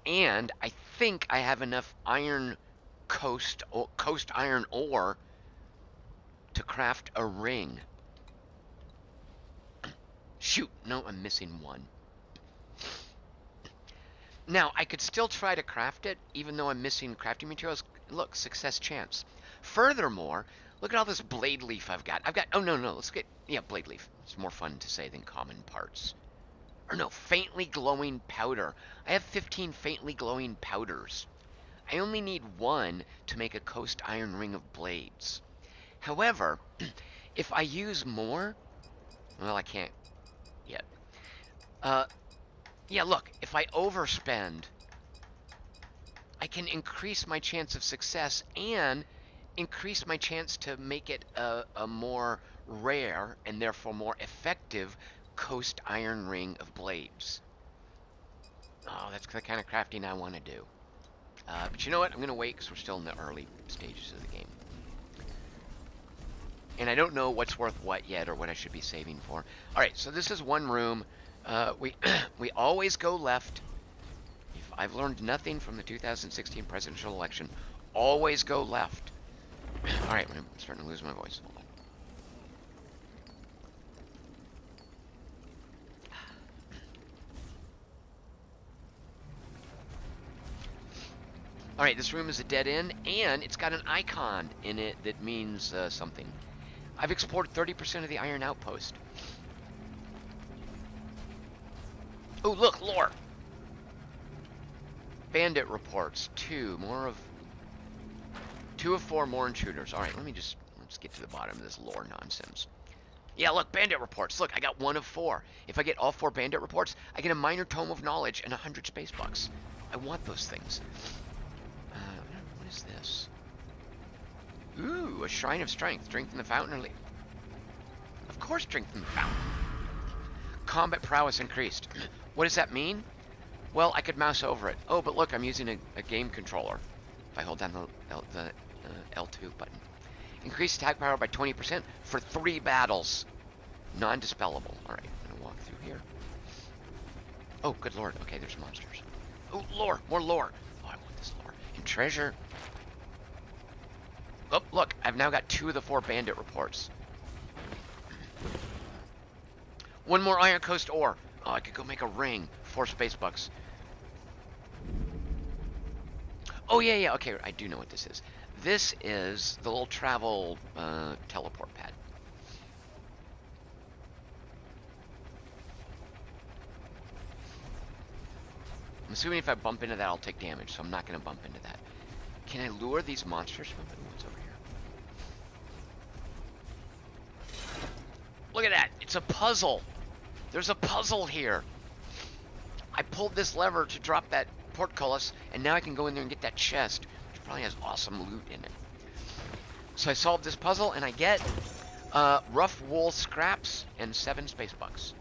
And I think I have enough iron coast iron ore to craft a ring. Shoot, no, I'm missing one. Now, I could still try to craft it, even though I'm missing crafting materials. Look, success chance. Furthermore, look at all this blade leaf I've got. Oh, no, let's get, yeah, blade leaf. It's more fun to say than common parts. Or no, faintly glowing powder. I have 15 faintly glowing powders. I only need 1 to make a coast iron ring of blades. However, if I use more, well, I can't yet. Yeah, look, if I overspend, I can increase my chance of success and increase my chance to make it a more rare and therefore more effective coast iron ring of blades. Oh, that's the kind of crafting I want to do. But you know what? I'm going to wait because we're still in the early stages of the game. And I don't know what's worth what yet or what I should be saving for. Alright, so this is one room. We always go left. If I've learned nothing from the 2016 presidential election, always go left. Alright, I'm starting to lose my voice. Hold on. Alright, this room is a dead end, and it's got an icon in it that means something. I've explored 30% of the iron outpost. Oh, look, lore! Bandit reports. 2 of 4 more intruders. Alright, let's get to the bottom of this lore nonsense. Yeah, look, bandit reports. Look, I got 1 of 4. If I get all 4 bandit reports, I get a minor tome of knowledge and 100 space bucks. I want those things. What is this? Ooh, a shrine of strength. Strength in the fountain or of course, strength in the fountain. Combat prowess increased. What does that mean? Well, I could mouse over it. Oh, but look, I'm using a game controller. If I hold down the L2 button. Increase attack power by 20% for 3 battles. Non-dispellable. Alright, I'm going to walk through here. Oh, good lord. Okay, there's monsters. Oh, lore. More lore. Oh, I want this lore. And treasure. Oh, look. I've now got 2 of the 4 bandit reports. 1 more Iron Coast ore. Oh, I could go make a ring. 4 space bucks. Oh, yeah. Okay, I do know what this is. This is the little travel teleport pad. I'm assuming if I bump into that, I'll take damage, so I'm not going to bump into that. Can I lure these monsters from it? What's over here? Look at that! It's a puzzle! There's a puzzle here! I pulled this lever to drop that portcullis, and now I can go in there and get that chest, which probably has awesome loot in it. So I solved this puzzle, and I get rough wool scraps and 7 space bucks.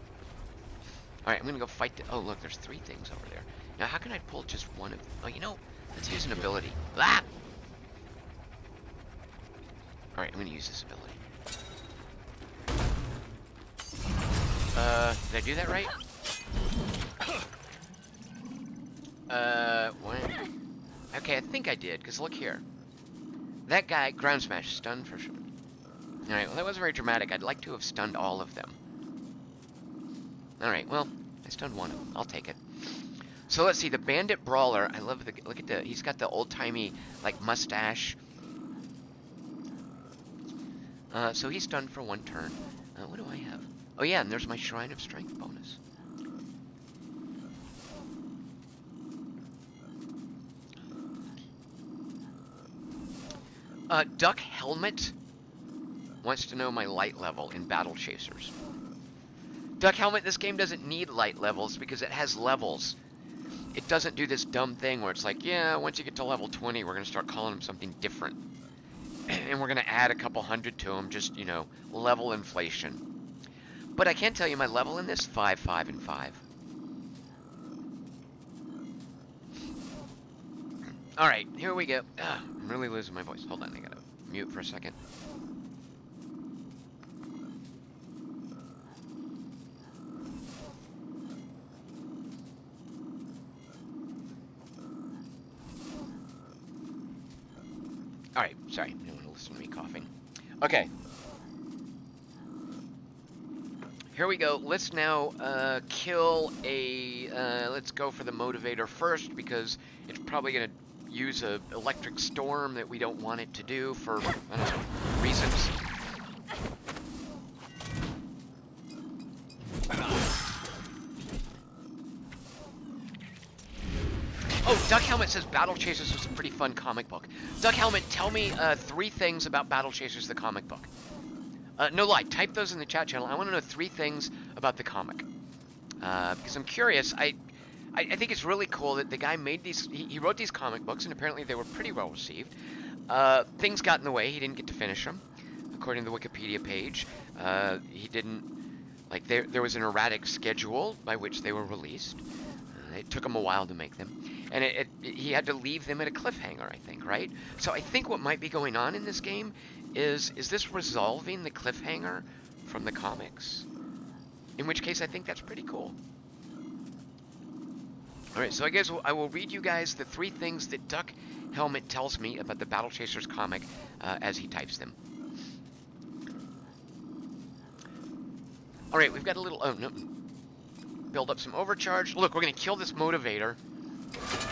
Alright, I'm gonna go fight the... Oh, look, there's 3 things over there. Now, how can I pull just one of... Oh, you know, let's use an ability. Ah! Alright, I'm gonna use this ability. Did I do that right? What? Okay, I think I did, because look here. That guy, ground smash, stunned for sure. Alright, well that wasn't very dramatic. I'd like to have stunned all of them. Alright, well, I stunned one of them. I'll take it. So let's see, the Bandit Brawler, I love the, look at the, he's got the old-timey, like, mustache. So he's stunned for one turn. What do I have? Oh yeah, and there's my Shrine of Strength bonus. Duck Helmet wants to know my light level in Battle Chasers. Duck Helmet, this game doesn't need light levels because it has levels. It doesn't do this dumb thing where it's like, yeah, once you get to level 20, we're going to start calling them something different. And we're going to add a couple hundred to them, just, you know, level inflation. But I can tell you my level in this, 5, 5, and 5. Alright, here we go. I'm really losing my voice. Hold on, I gotta mute for a second. Alright, sorry. You don't want to listen to me coughing. Okay. Here we go. Let's now kill a... let's go for the motivator first, because it's probably going to use a electric storm that we don't want it to do for, I don't know, reasons. Oh, Duck Helmet says Battle Chasers was a pretty fun comic book. Duck Helmet, tell me 3 things about Battle Chasers, the comic book. No lie, type those in the chat channel. I want to know 3 things about the comic. Because I'm curious. I think it's really cool that the guy made these, he wrote these comic books, and apparently they were pretty well received. Things got in the way, he didn't get to finish them, according to the Wikipedia page. He didn't, like, there was an erratic schedule by which they were released. It took him a while to make them. And he had to leave them at a cliffhanger, I think, right? So I think what might be going on in this game is this resolving the cliffhanger from the comics? In which case, I think that's pretty cool. Alright, so I guess I will read you guys the 3 things that Duck Helmet tells me about the Battle Chasers comic as he types them. Alright, we've got a little... Oh, no. Build up some overcharge. Look, we're going to kill this motivator.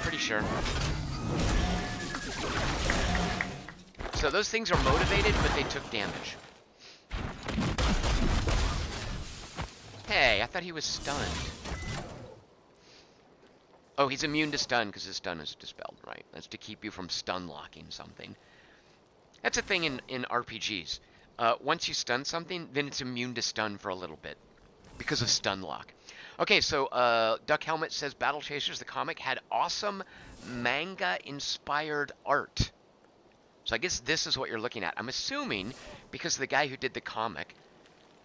Pretty sure. So those things are motivated, but they took damage. Hey, I thought he was stunned. Oh, he's immune to stun because his stun is dispelled, right? That's to keep you from stun locking something. That's a thing in RPGs. Once you stun something, then it's immune to stun for a little bit because of stun lock. Okay, so Duck Helmet says Battle Chasers, the comic, had awesome manga-inspired art. So I guess this is what you're looking at. I'm assuming because the guy who did the comic,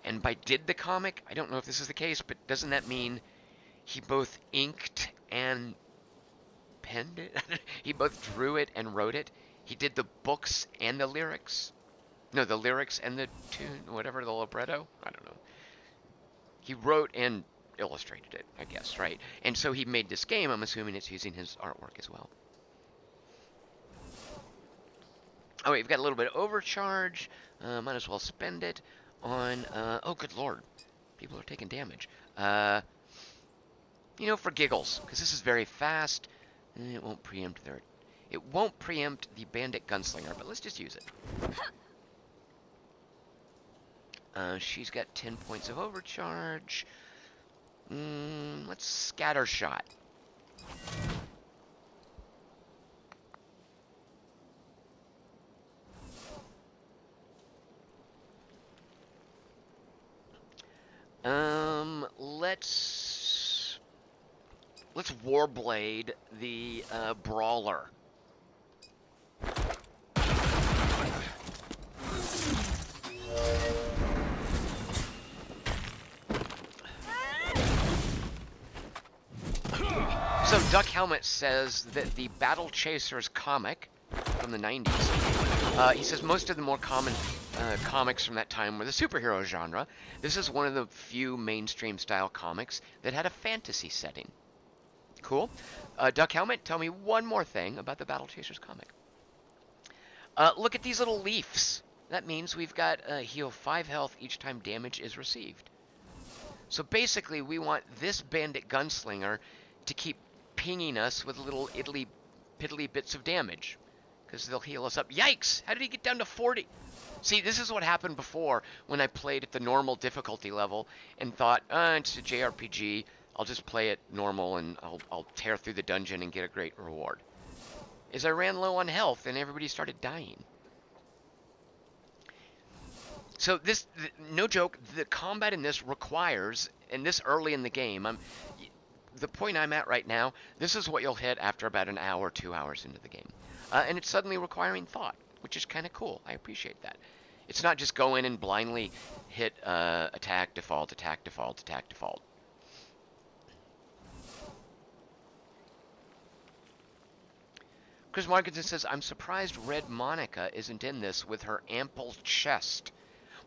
and by did the comic, I don't know if this is the case, but doesn't that mean he both inked and penned it? He both drew it and wrote it? He did the books and the lyrics? No, the lyrics and the tune, whatever, the libretto? I don't know. He wrote and illustrated it, I guess, right? And so he made this game. I'm assuming it's using his artwork as well. Oh, wait, we've got a little bit of overcharge. Might as well spend it on... oh, good lord. People are taking damage. You know, for giggles, because this is very fast. It won't preempt their... It won't preempt the Bandit Gunslinger, but let's just use it. She's got 10 points of overcharge. Let's Scattershot. Let's Warblade the Brawler. So Duck Helmet says that the Battle Chasers comic from the 90s, he says most of the more common comics from that time were the superhero genre. This is one of the few mainstream style comics that had a fantasy setting. Cool. Duck Helmet, tell me one more thing about the Battle Chasers comic. Look at these little leaves. That means we've got heal 5 health each time damage is received. So basically, we want this bandit gunslinger to keep pinging us with little idly piddly bits of damage, because they'll heal us up. Yikes! How did he get down to 40? See, this is what happened before when I played at the normal difficulty level and thought, it's a JRPG, I'll just play it normal and I'll tear through the dungeon and get a great reward. Is I ran low on health and everybody started dying. So this, no joke, the combat in this requires, and this early in the game, the point I'm at right now, this is what you'll hit after about an hour, 2 hours into the game. And it's suddenly requiring thought, which is kind of cool. I appreciate that. It's not just go in and blindly hit attack, default, attack, default, attack, default. Chris Markinson says, I'm surprised Red Monica isn't in this with her ample chest.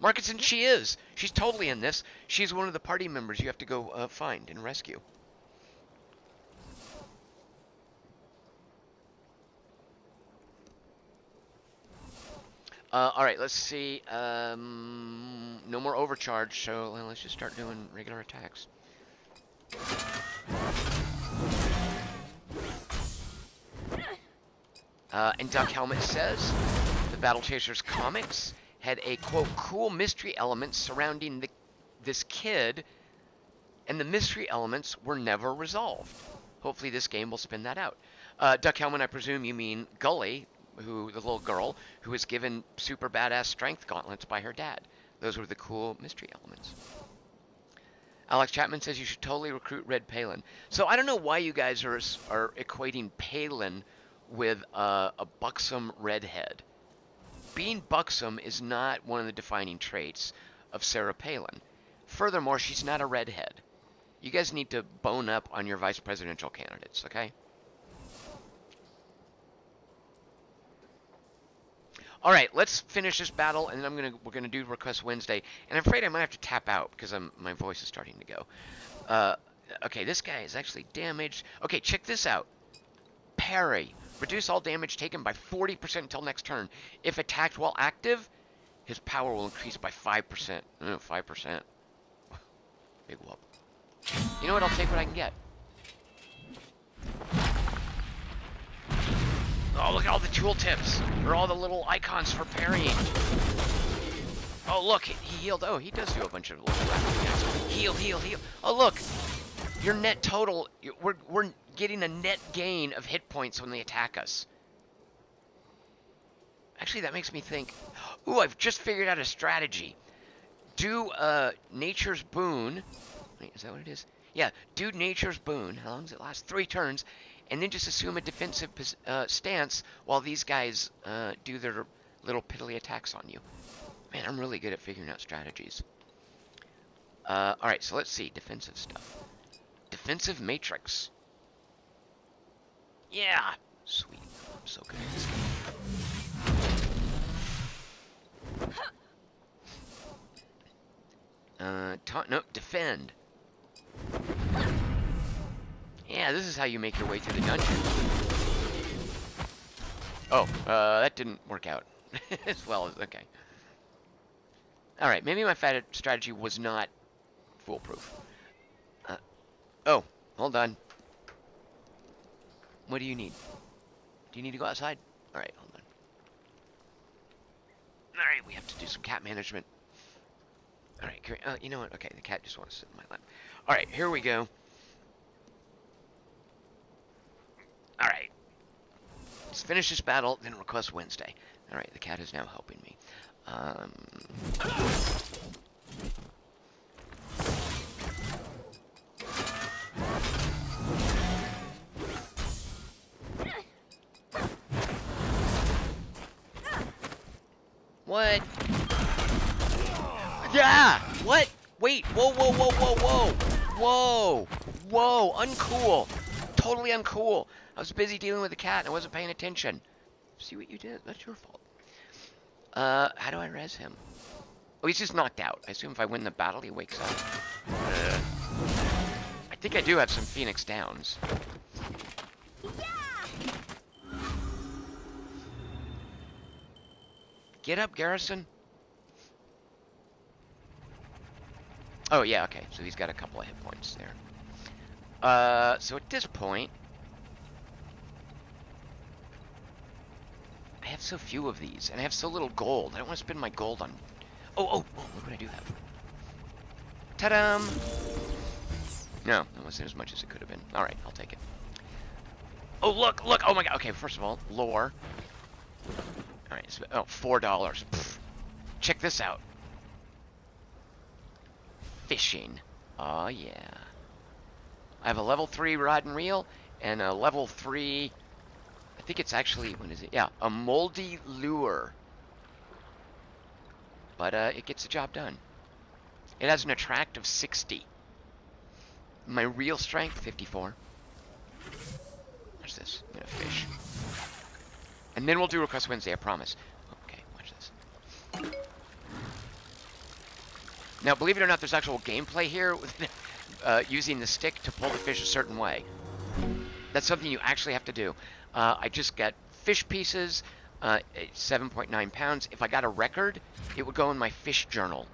Markinson, she is. She's totally in this. She's one of the party members you have to go find and rescue. Alright, let's see. No more overcharge, so let's just start doing regular attacks. And Duck Helmet says, the Battle Chasers comics had a, quote, cool mystery element surrounding this kid, and the mystery elements were never resolved. Hopefully this game will spin that out. Duck Helmet, I presume you mean Gully, the little girl, who was given super badass strength gauntlets by her dad. Those were the cool mystery elements. Alex Chapman says you should totally recruit Red Palin. So I don't know why you guys are equating Palin with a buxom redhead. Being buxom is not one of the defining traits of Sarah Palin. Furthermore, she's not a redhead. You guys need to bone up on your vice presidential candidates, okay? All right, let's finish this battle, and then we're gonna do Request Wednesday. And I'm afraid I might have to tap out because my voice is starting to go. Okay, this guy is actually damaged. Okay, check this out. Parry. Reduce all damage taken by 40% until next turn. If attacked while active, his power will increase by 5%. 5%. Big whoop. You know what? I'll take what I can get. Oh, look at all the tooltips. Or all the little icons for parrying. Oh, look. He healed. Oh, he does do a bunch of little things. Heal, heal, heal. Oh, look. Your net total. We're getting a net gain of hit points when they attack us. Actually, that makes me think, ooh, I've just figured out a strategy. Do Nature's Boon. Wait, is that what it is? Yeah, do Nature's Boon. How long does it last? 3 turns. And then just assume a defensive stance while these guys do their little piddly attacks on you. Man, I'm really good at figuring out strategies. Alright, so let's see. Defensive stuff. Defensive Matrix. Yeah! Sweet. I'm so good at this game. No, defend. Yeah, this is how you make your way through the dungeon. Oh, that didn't work out as well as, okay. Alright, maybe my strategy was not foolproof. Oh, hold on. What do you need? Do you need to go outside? Alright, hold on. Alright, we have to do some cat management. Alright, you know what? Okay, the cat just wants to sit in my lap. Alright, here we go. Alright. Let's finish this battle, then Request Wednesday. Alright, the cat is now helping me. What? Yeah! What? Wait, whoa, whoa, whoa, whoa, whoa! Whoa! Whoa, uncool! Totally uncool! I was busy dealing with the cat and I wasn't paying attention. See what you did? That's your fault. How do I res him? Oh, he's just knocked out. I assume if I win the battle, he wakes up. I think I do have some Phoenix Downs. Get up, Garrison. Oh, yeah, okay. So he's got a couple of hit points there. So at this point, I have so few of these, and I have so little gold. I don't want to spend my gold on... Oh, look what I do have. Ta-da! No, that wasn't as much as it could have been. Alright, I'll take it. Oh, look! Oh my god. Okay, first of all, lore. Alright, oh, $4. Pfft. Check this out. Fishing. Oh, yeah. I have a level 3 rod and reel, and a level 3... I think it's actually, what is it? Yeah, a moldy lure. But it gets the job done. It has an attract of 60. My real strength, 54. Watch this. I'm gonna fish. And then we'll do Request Wednesday, I promise. Okay, watch this. Now, believe it or not, there's actual gameplay here with using the stick to pull the fish a certain way. That's something you actually have to do. I just got fish pieces, 7.9 pounds. If I got a record, it would go in my fish journal.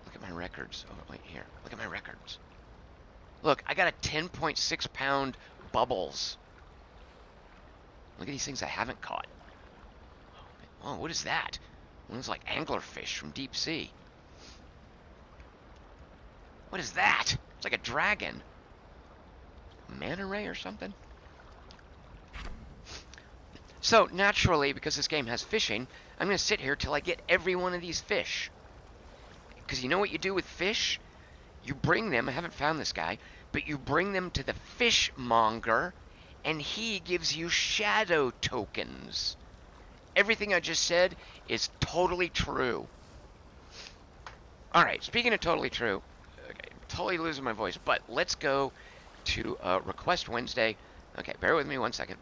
Look at my records. Oh, wait, here. Look at my records. Look, I got a 10.6 pound bubbles. Look at these things I haven't caught. Oh, what is that? One of those like anglerfish from deep sea. What is that? It's like a dragon. Manta ray or something? So, naturally, because this game has fishing, I'm going to sit here till I get every one of these fish. Because you know what you do with fish? You bring them, I haven't found this guy, but you bring them to the fishmonger, and he gives you shadow tokens. Everything I just said is totally true. Alright, speaking of totally true, okay, totally losing my voice, but let's go to Request Wednesday. Okay, bear with me 1 second.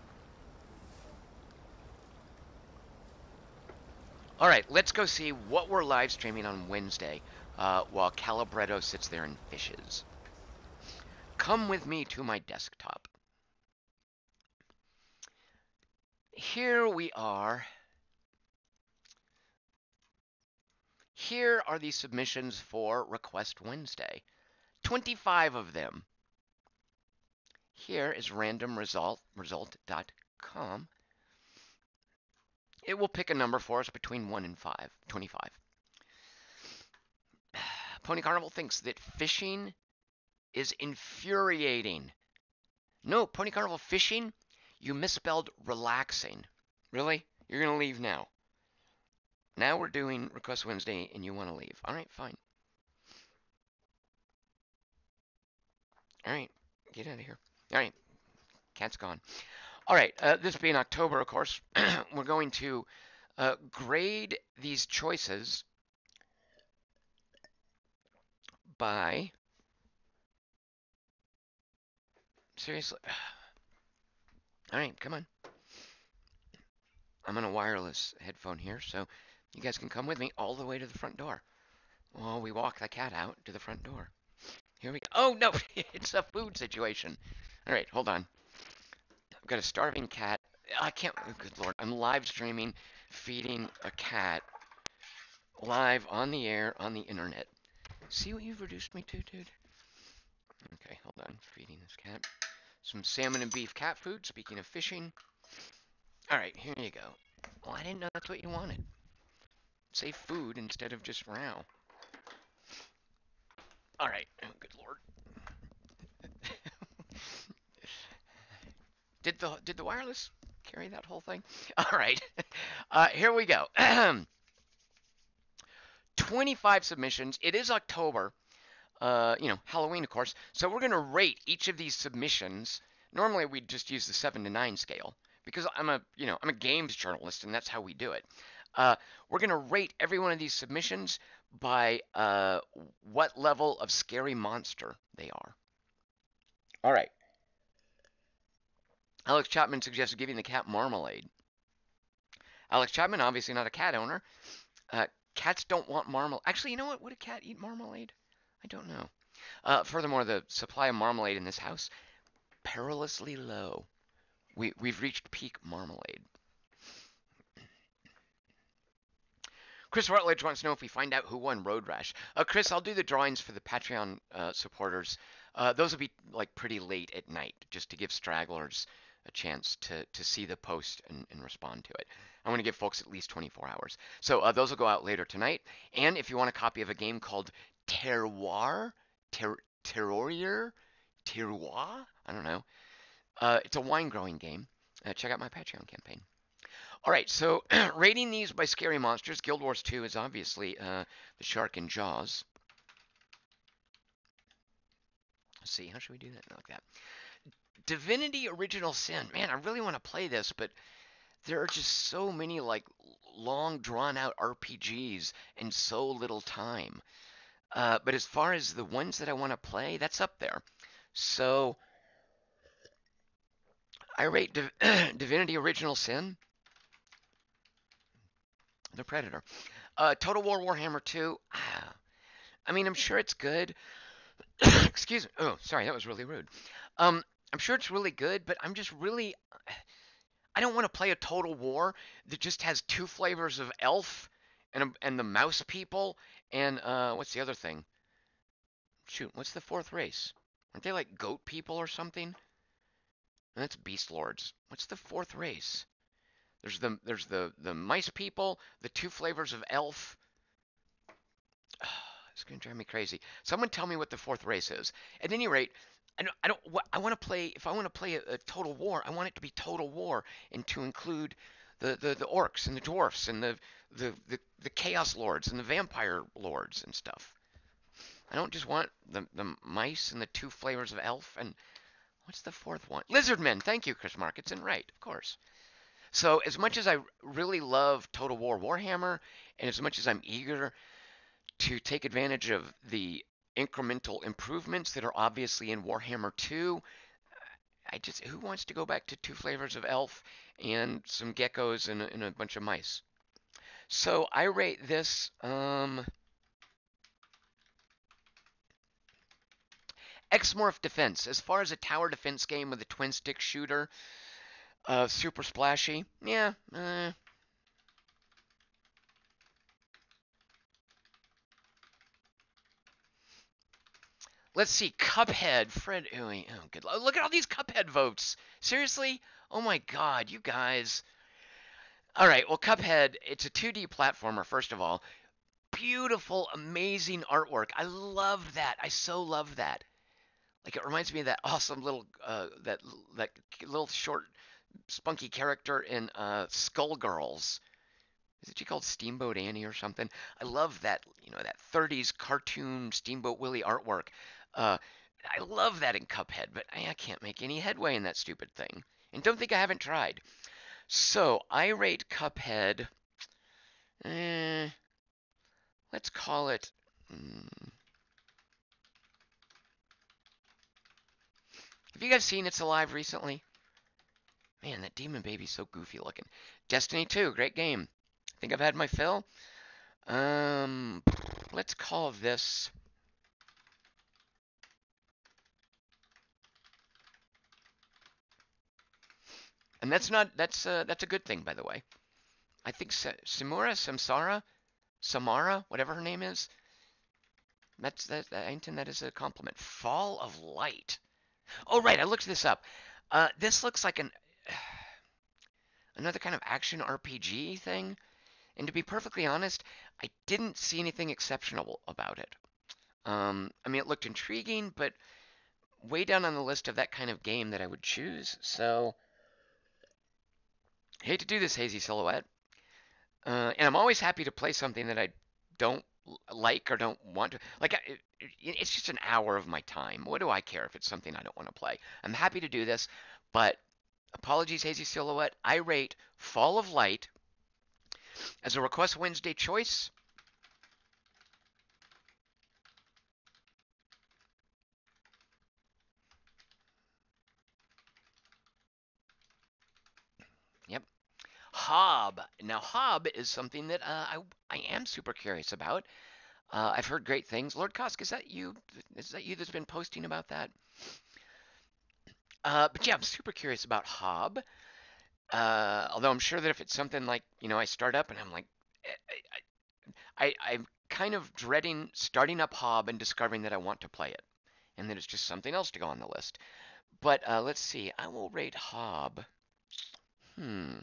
Alright, let's go see what we're live streaming on Wednesday while Calibretto sits there and fishes. Come with me to my desktop. Here we are. Here are the submissions for Request Wednesday. 25 of them. Here is randomresult.com. It will pick a number for us between 1 and 5. 25. Pony Carnival thinks that fishing is infuriating. No, Pony Carnival, fishing? You misspelled relaxing. Really? You're going to leave now. Now we're doing Request Wednesday and you want to leave. Alright, fine. Alright, get out of here. Alright, cat's gone. Alright, this being October, of course, we're going to grade these choices by... Seriously? Alright, come on. I'm on a wireless headphone here, so you guys can come with me all the way to the front door. Well, we walk the cat out to the front door. Here we go. Oh, no, it's a food situation. Alright, hold on. I've got a starving cat. I can't, oh, good lord, I'm live streaming, feeding a cat, live on the air, on the internet. See what you've reduced me to, dude? Okay, hold on, feeding this cat. Some salmon and beef cat food, speaking of fishing. Alright, here you go. Well, I didn't know that's what you wanted. Say food instead of just row. Alright, oh, good lord. Did the wireless carry that whole thing? Alright, here we go. 25 submissions. It is October. Halloween, of course. So we're going to rate each of these submissions. Normally, we'd just use the 7 to 9 scale because I'm a games journalist, and that's how we do it. We're going to rate every one of these submissions by what level of scary monster they are. All right. Alex Chapman suggested giving the cat marmalade. Alex Chapman, obviously not a cat owner. Cats don't want marmalade. Actually, you know what? Would a cat eat marmalade? I don't know. Furthermore, the supply of marmalade in this house perilously low. We've reached peak marmalade. Chris Rutledge wants to know if we find out who won Road Rash. Chris, I'll do the drawings for the Patreon supporters. Those will be like pretty late at night, just to give stragglers a chance to see the post and respond to it. I want to give folks at least 24 hours. So those will go out later tonight. And if you want a copy of a game called Terroir, Terroir, Terroir, I don't know. It's a wine growing game. Check out my Patreon campaign. All right, so rating these by scary monsters. Guild Wars 2 is obviously the shark in Jaws. Let's see, how should we do that? Like that. Divinity Original Sin. Man, I really want to play this, but there are just so many like long drawn out RPGs and so little time. But as far as the ones that I want to play, that's up there. So I rate Divinity Original Sin, The Predator. Total War Warhammer 2. I mean, I'm sure it's good. Excuse me. Oh, sorry, that was really rude. I'm sure it's really good, but I'm just really. I don't want to play a Total War that just has two flavors of elf and the mouse people and what's the other thing? Shoot, what's the fourth race? Aren't they like goat people or something? And that's beast lords. What's the fourth race? There's the mice people, the two flavors of elf. It's gonna drive me crazy. Someone tell me what the fourth race is. At any rate, I don't. I want to play. If I want to play a Total War, I want it to be Total War and to include the orcs and the dwarfs and the chaos lords and the vampire lords and stuff. I don't just want the mice and the two flavors of elf and what's the fourth one? Lizardmen. Thank you, Chris Marketson. Right, of course. So as much as I really love Total War Warhammer, and as much as I'm eager to take advantage of the incremental improvements that are obviously in Warhammer 2, who wants to go back to two flavors of elf and some geckos and a bunch of mice? So I rate this Exmorph Defense. As far as a tower defense game with a twin stick shooter, super splashy. Yeah, let's see, Cuphead, Fred Ooey. Oh, good. Look at all these Cuphead votes. Seriously? Oh my God, you guys. All right, well, Cuphead, it's a 2D platformer, first of all. Beautiful, amazing artwork. I love that. I so love that. Like it reminds me of that awesome little that little short spunky character in Skullgirls. Isn't she called Steamboat Annie or something? I love that, that 30s cartoon Steamboat Willie artwork. Uh, I love that in Cuphead, but I can't make any headway in that stupid thing. And don't think I haven't tried. So I rate Cuphead. Let's call it. Have you guys seen It's Alive recently? Man, that demon baby's so goofy looking. Destiny 2, great game. I think I've had my fill. Let's call this. And that's not that's a good thing, by the way. I think Samara, whatever her name is. That is a compliment. Fall of Light. Oh right, I looked this up. This looks like another kind of action RPG thing. And to be perfectly honest, I didn't see anything exceptional about it. I mean, it looked intriguing, but way down on the list of that kind of game that I would choose. So, hate to do this, Hazy Silhouette. And I'm always happy to play something that I don't like or don't want to. Like, it's just an hour of my time. What do I care if it's something I don't want to play? I'm happy to do this, but apologies, Hazy Silhouette. I rate Fall of Light as a Request Wednesday choice. Yep. Hob. Now, Hob is something that I am super curious about. I've heard great things. Lord Kosk, is that you? Is that you that's been posting about that? But yeah, I'm super curious about Hob. Although I'm sure that if it's something like, I start up and I'm like, I'm kind of dreading starting up Hob and discovering that I want to play it, and that it's just something else to go on the list. But let's see. I will rate Hob. Hmm.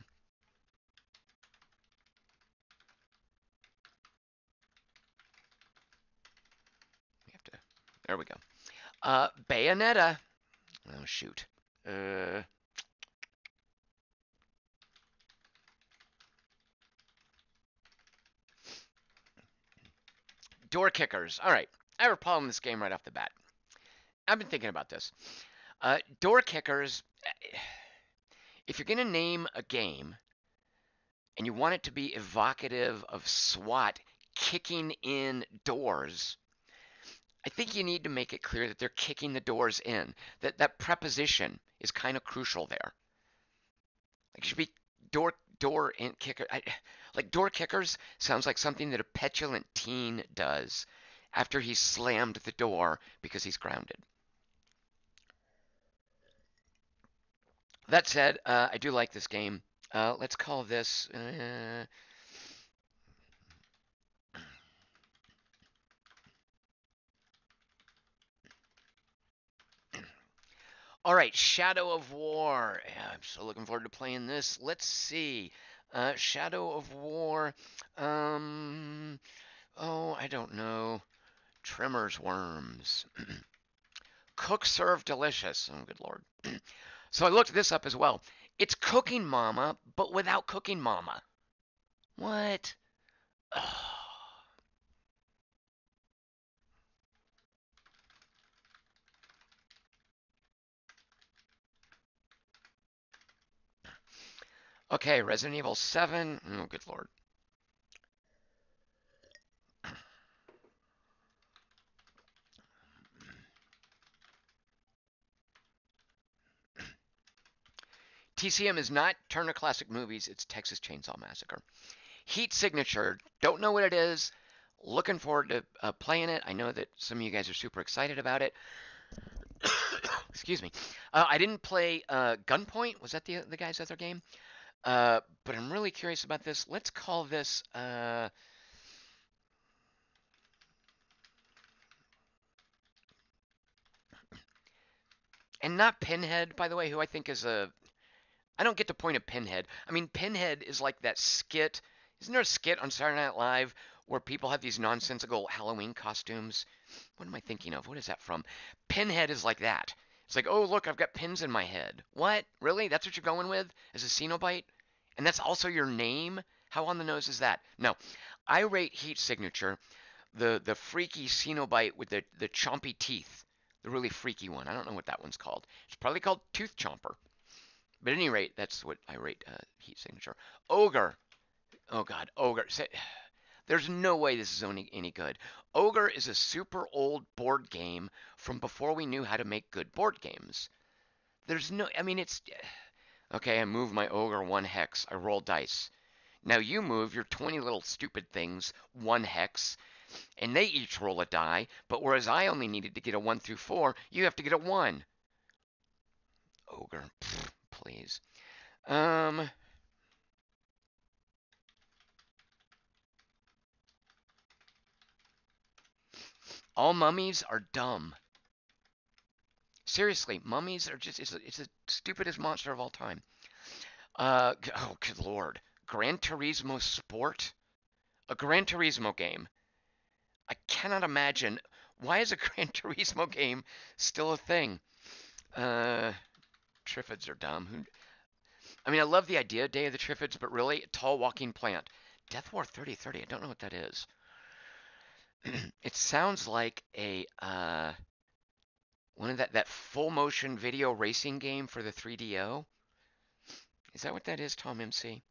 We have to. There we go. Bayonetta. Oh shoot. Uh, Door kickers. All right. I have a problem with this game right off the bat. I've been thinking about this. Door kickers. If you're gonna name a game and you want it to be evocative of SWAT kicking in doors, I think you need to make it clear that they're kicking the doors in. That preposition is kind of crucial there. Like it should be door in kicker. Like door kickers sounds like something that a petulant teen does after he's slammed the door because he's grounded. That said, I do like this game. Let's call this. All right, Shadow of War. Yeah, I'm so looking forward to playing this. Let's see. Shadow of War. Um. Oh, I don't know. Tremors worms. Cook serve delicious. Oh, good lord. So I looked this up as well. It's Cooking Mama, but without Cooking Mama. What? Okay, Resident Evil 7. Oh, good lord. TCM is not Turner Classic Movies, it's Texas Chainsaw Massacre. Heat Signature. Don't know what it is. Looking forward to playing it. I know that some of you guys are super excited about it. Excuse me. I didn't play Gunpoint. Was that the guy's other game? But I'm really curious about this. Let's call this. And not Pinhead, by the way, who I think is a. I don't get the point of Pinhead. I mean, Pinhead is like that skit. Isn't there a skit on Saturday Night Live where people have these nonsensical Halloween costumes? What am I thinking of? What is that from? Pinhead is like that. It's like, oh, look, I've got pins in my head. What? Really? That's what you're going with as a Cenobite? And that's also your name? How on the nose is that? No. I rate Heat Signature the freaky Cenobite with the chompy teeth. The really freaky one. I don't know what that one's called. It's probably called Tooth Chomper. But at any rate, that's what I rate Heat Signature. Ogre. Oh God, Ogre. There's no way this is any good. Ogre is a super old board game from before we knew how to make good board games. There's no, I mean, it's, okay, I move my Ogre one hex. I roll dice. Now you move your 20 little stupid things one hex, and they each roll a die, but whereas I only needed to get a 1 through 4, you have to get a 1. Ogre, pfft, please. Um, all mummies are dumb. Seriously, mummies are just, it's the stupidest monster of all time. Oh, good lord. Gran Turismo Sport? A Gran Turismo game. I cannot imagine. Why is a Gran Turismo game still a thing? Uh, Triffids are dumb. I mean, I love the idea, Day of the Triffids, but really, tall walking plant. Death War 3030, I don't know what that is. It sounds like a, one of that full motion video racing game for the 3DO. Is that what that is, Tom MC?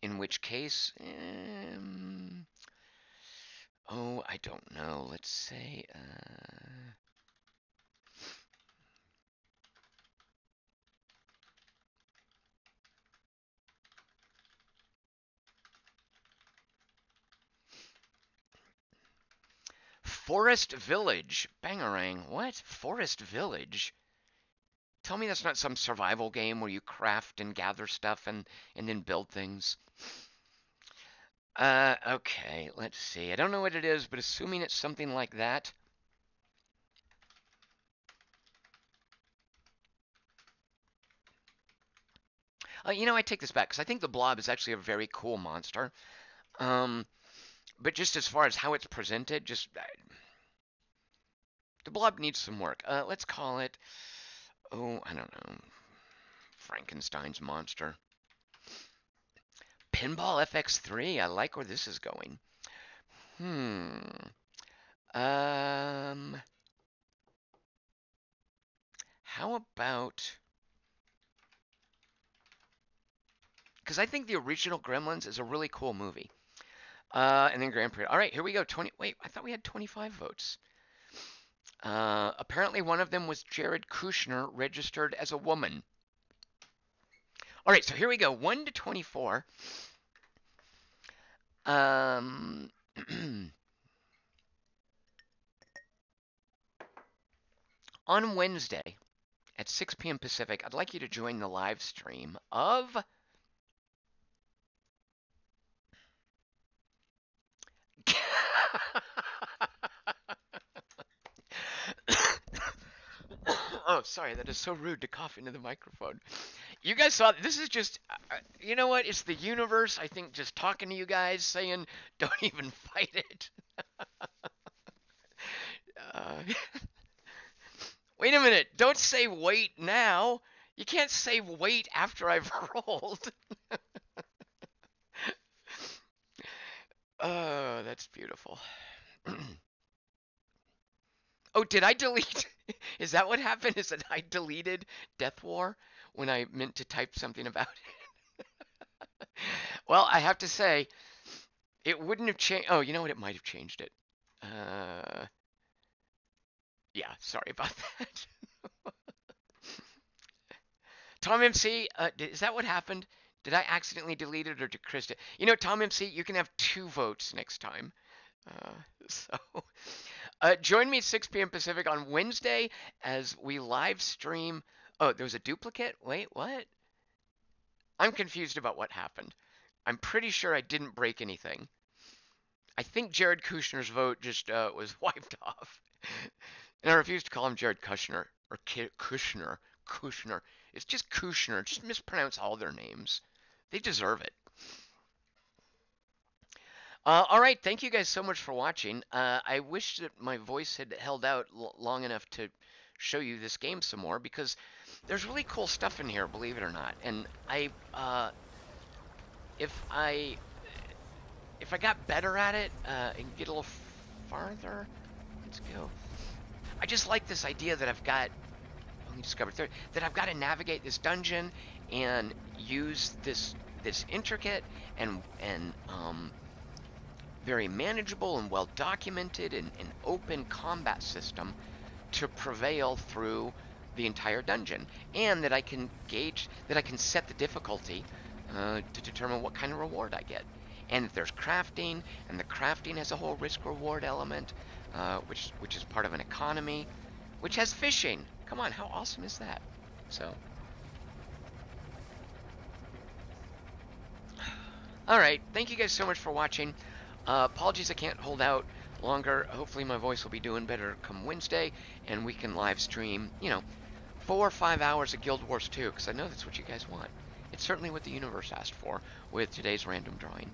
In which case, oh, I don't know. Let's say, Forest Village. Bangarang. What? Forest Village? Tell me that's not some survival game where you craft and gather stuff and then build things. Okay, let's see. I don't know what it is, but assuming it's something like that. You know, I take this back because I think the Blob is actually a very cool monster. But just as far as how it's presented, just the Blob needs some work. Let's call it, oh, I don't know, Frankenstein's monster. Pinball FX3. I like where this is going. How about? Because I think the original Gremlins is a really cool movie. And then Grand Prix. All right, here we go. 20. Wait, I thought we had 25 votes. Apparently one of them was Jared Kushner, registered as a woman. All right, so here we go. 1 to 24. On Wednesday at 6 p.m. Pacific, I'd like you to join the live stream of Oh, sorry, that is so rude to cough into the microphone. You guys saw, this is just, you know what? It's the universe, I think, just talking to you guys, saying, don't even fight it. Wait a minute, don't say wait now. You can't say wait after I've rolled. Oh, that's beautiful. Oh, did I delete? Is that what happened? Is that I deleted Death War when I meant to type something about it? Well, I have to say, it wouldn't have changed. Oh, you know what? It might have changed it. Yeah, sorry about that. Tom MC, is that what happened? Did I accidentally delete it or did Krista? You know, Tom MC, you can have 2 votes next time. Join me at 6 p.m. Pacific on Wednesday as we live stream. Oh, there was a duplicate? Wait, what? I'm confused about what happened. I'm pretty sure I didn't break anything. I think Jared Kushner's vote just was wiped off. And I refuse to call him Jared Kushner or Kushner. Kushner. It's just Kushner. Just mispronounce all their names. They deserve it. All right, thank you guys so much for watching. I wish that my voice had held out long enough to show you this game some more, because there's really cool stuff in here, believe it or not. And if I got better at it and get a little farther, let's go. I just like this idea that I've got, only discovered third, that I've got to navigate this dungeon and use this intricate and very manageable and well documented and open combat system to prevail through the entire dungeon, and that I can set the difficulty to determine what kind of reward I get, and that there's crafting, and the crafting has a whole risk reward element, which is part of an economy, which has fishing. Come on, how awesome is that? So, all right, thank you guys so much for watching. Apologies I can't hold out longer. Hopefully my voice will be doing better come Wednesday, and we can live stream, 4 or 5 hours of Guild Wars 2, because I know that's what you guys want. It's certainly what the universe asked for with today's random drawing.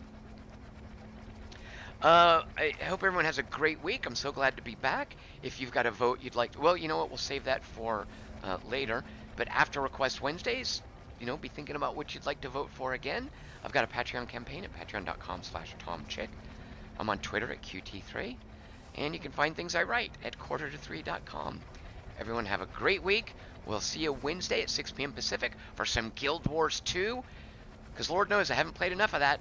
I hope everyone has a great week. I'm so glad to be back. If you've got a vote you'd like to, well, you know what, we'll save that for later. But after Request Wednesdays, be thinking about what you'd like to vote for again. I've got a Patreon campaign at patreon.com/TomChick. I'm on Twitter at QT3, and you can find things I write at quarterto3.com. Everyone have a great week. We'll see you Wednesday at 6 p.m. Pacific for some Guild Wars 2, because Lord knows I haven't played enough of that.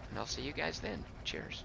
And I'll see you guys then. Cheers.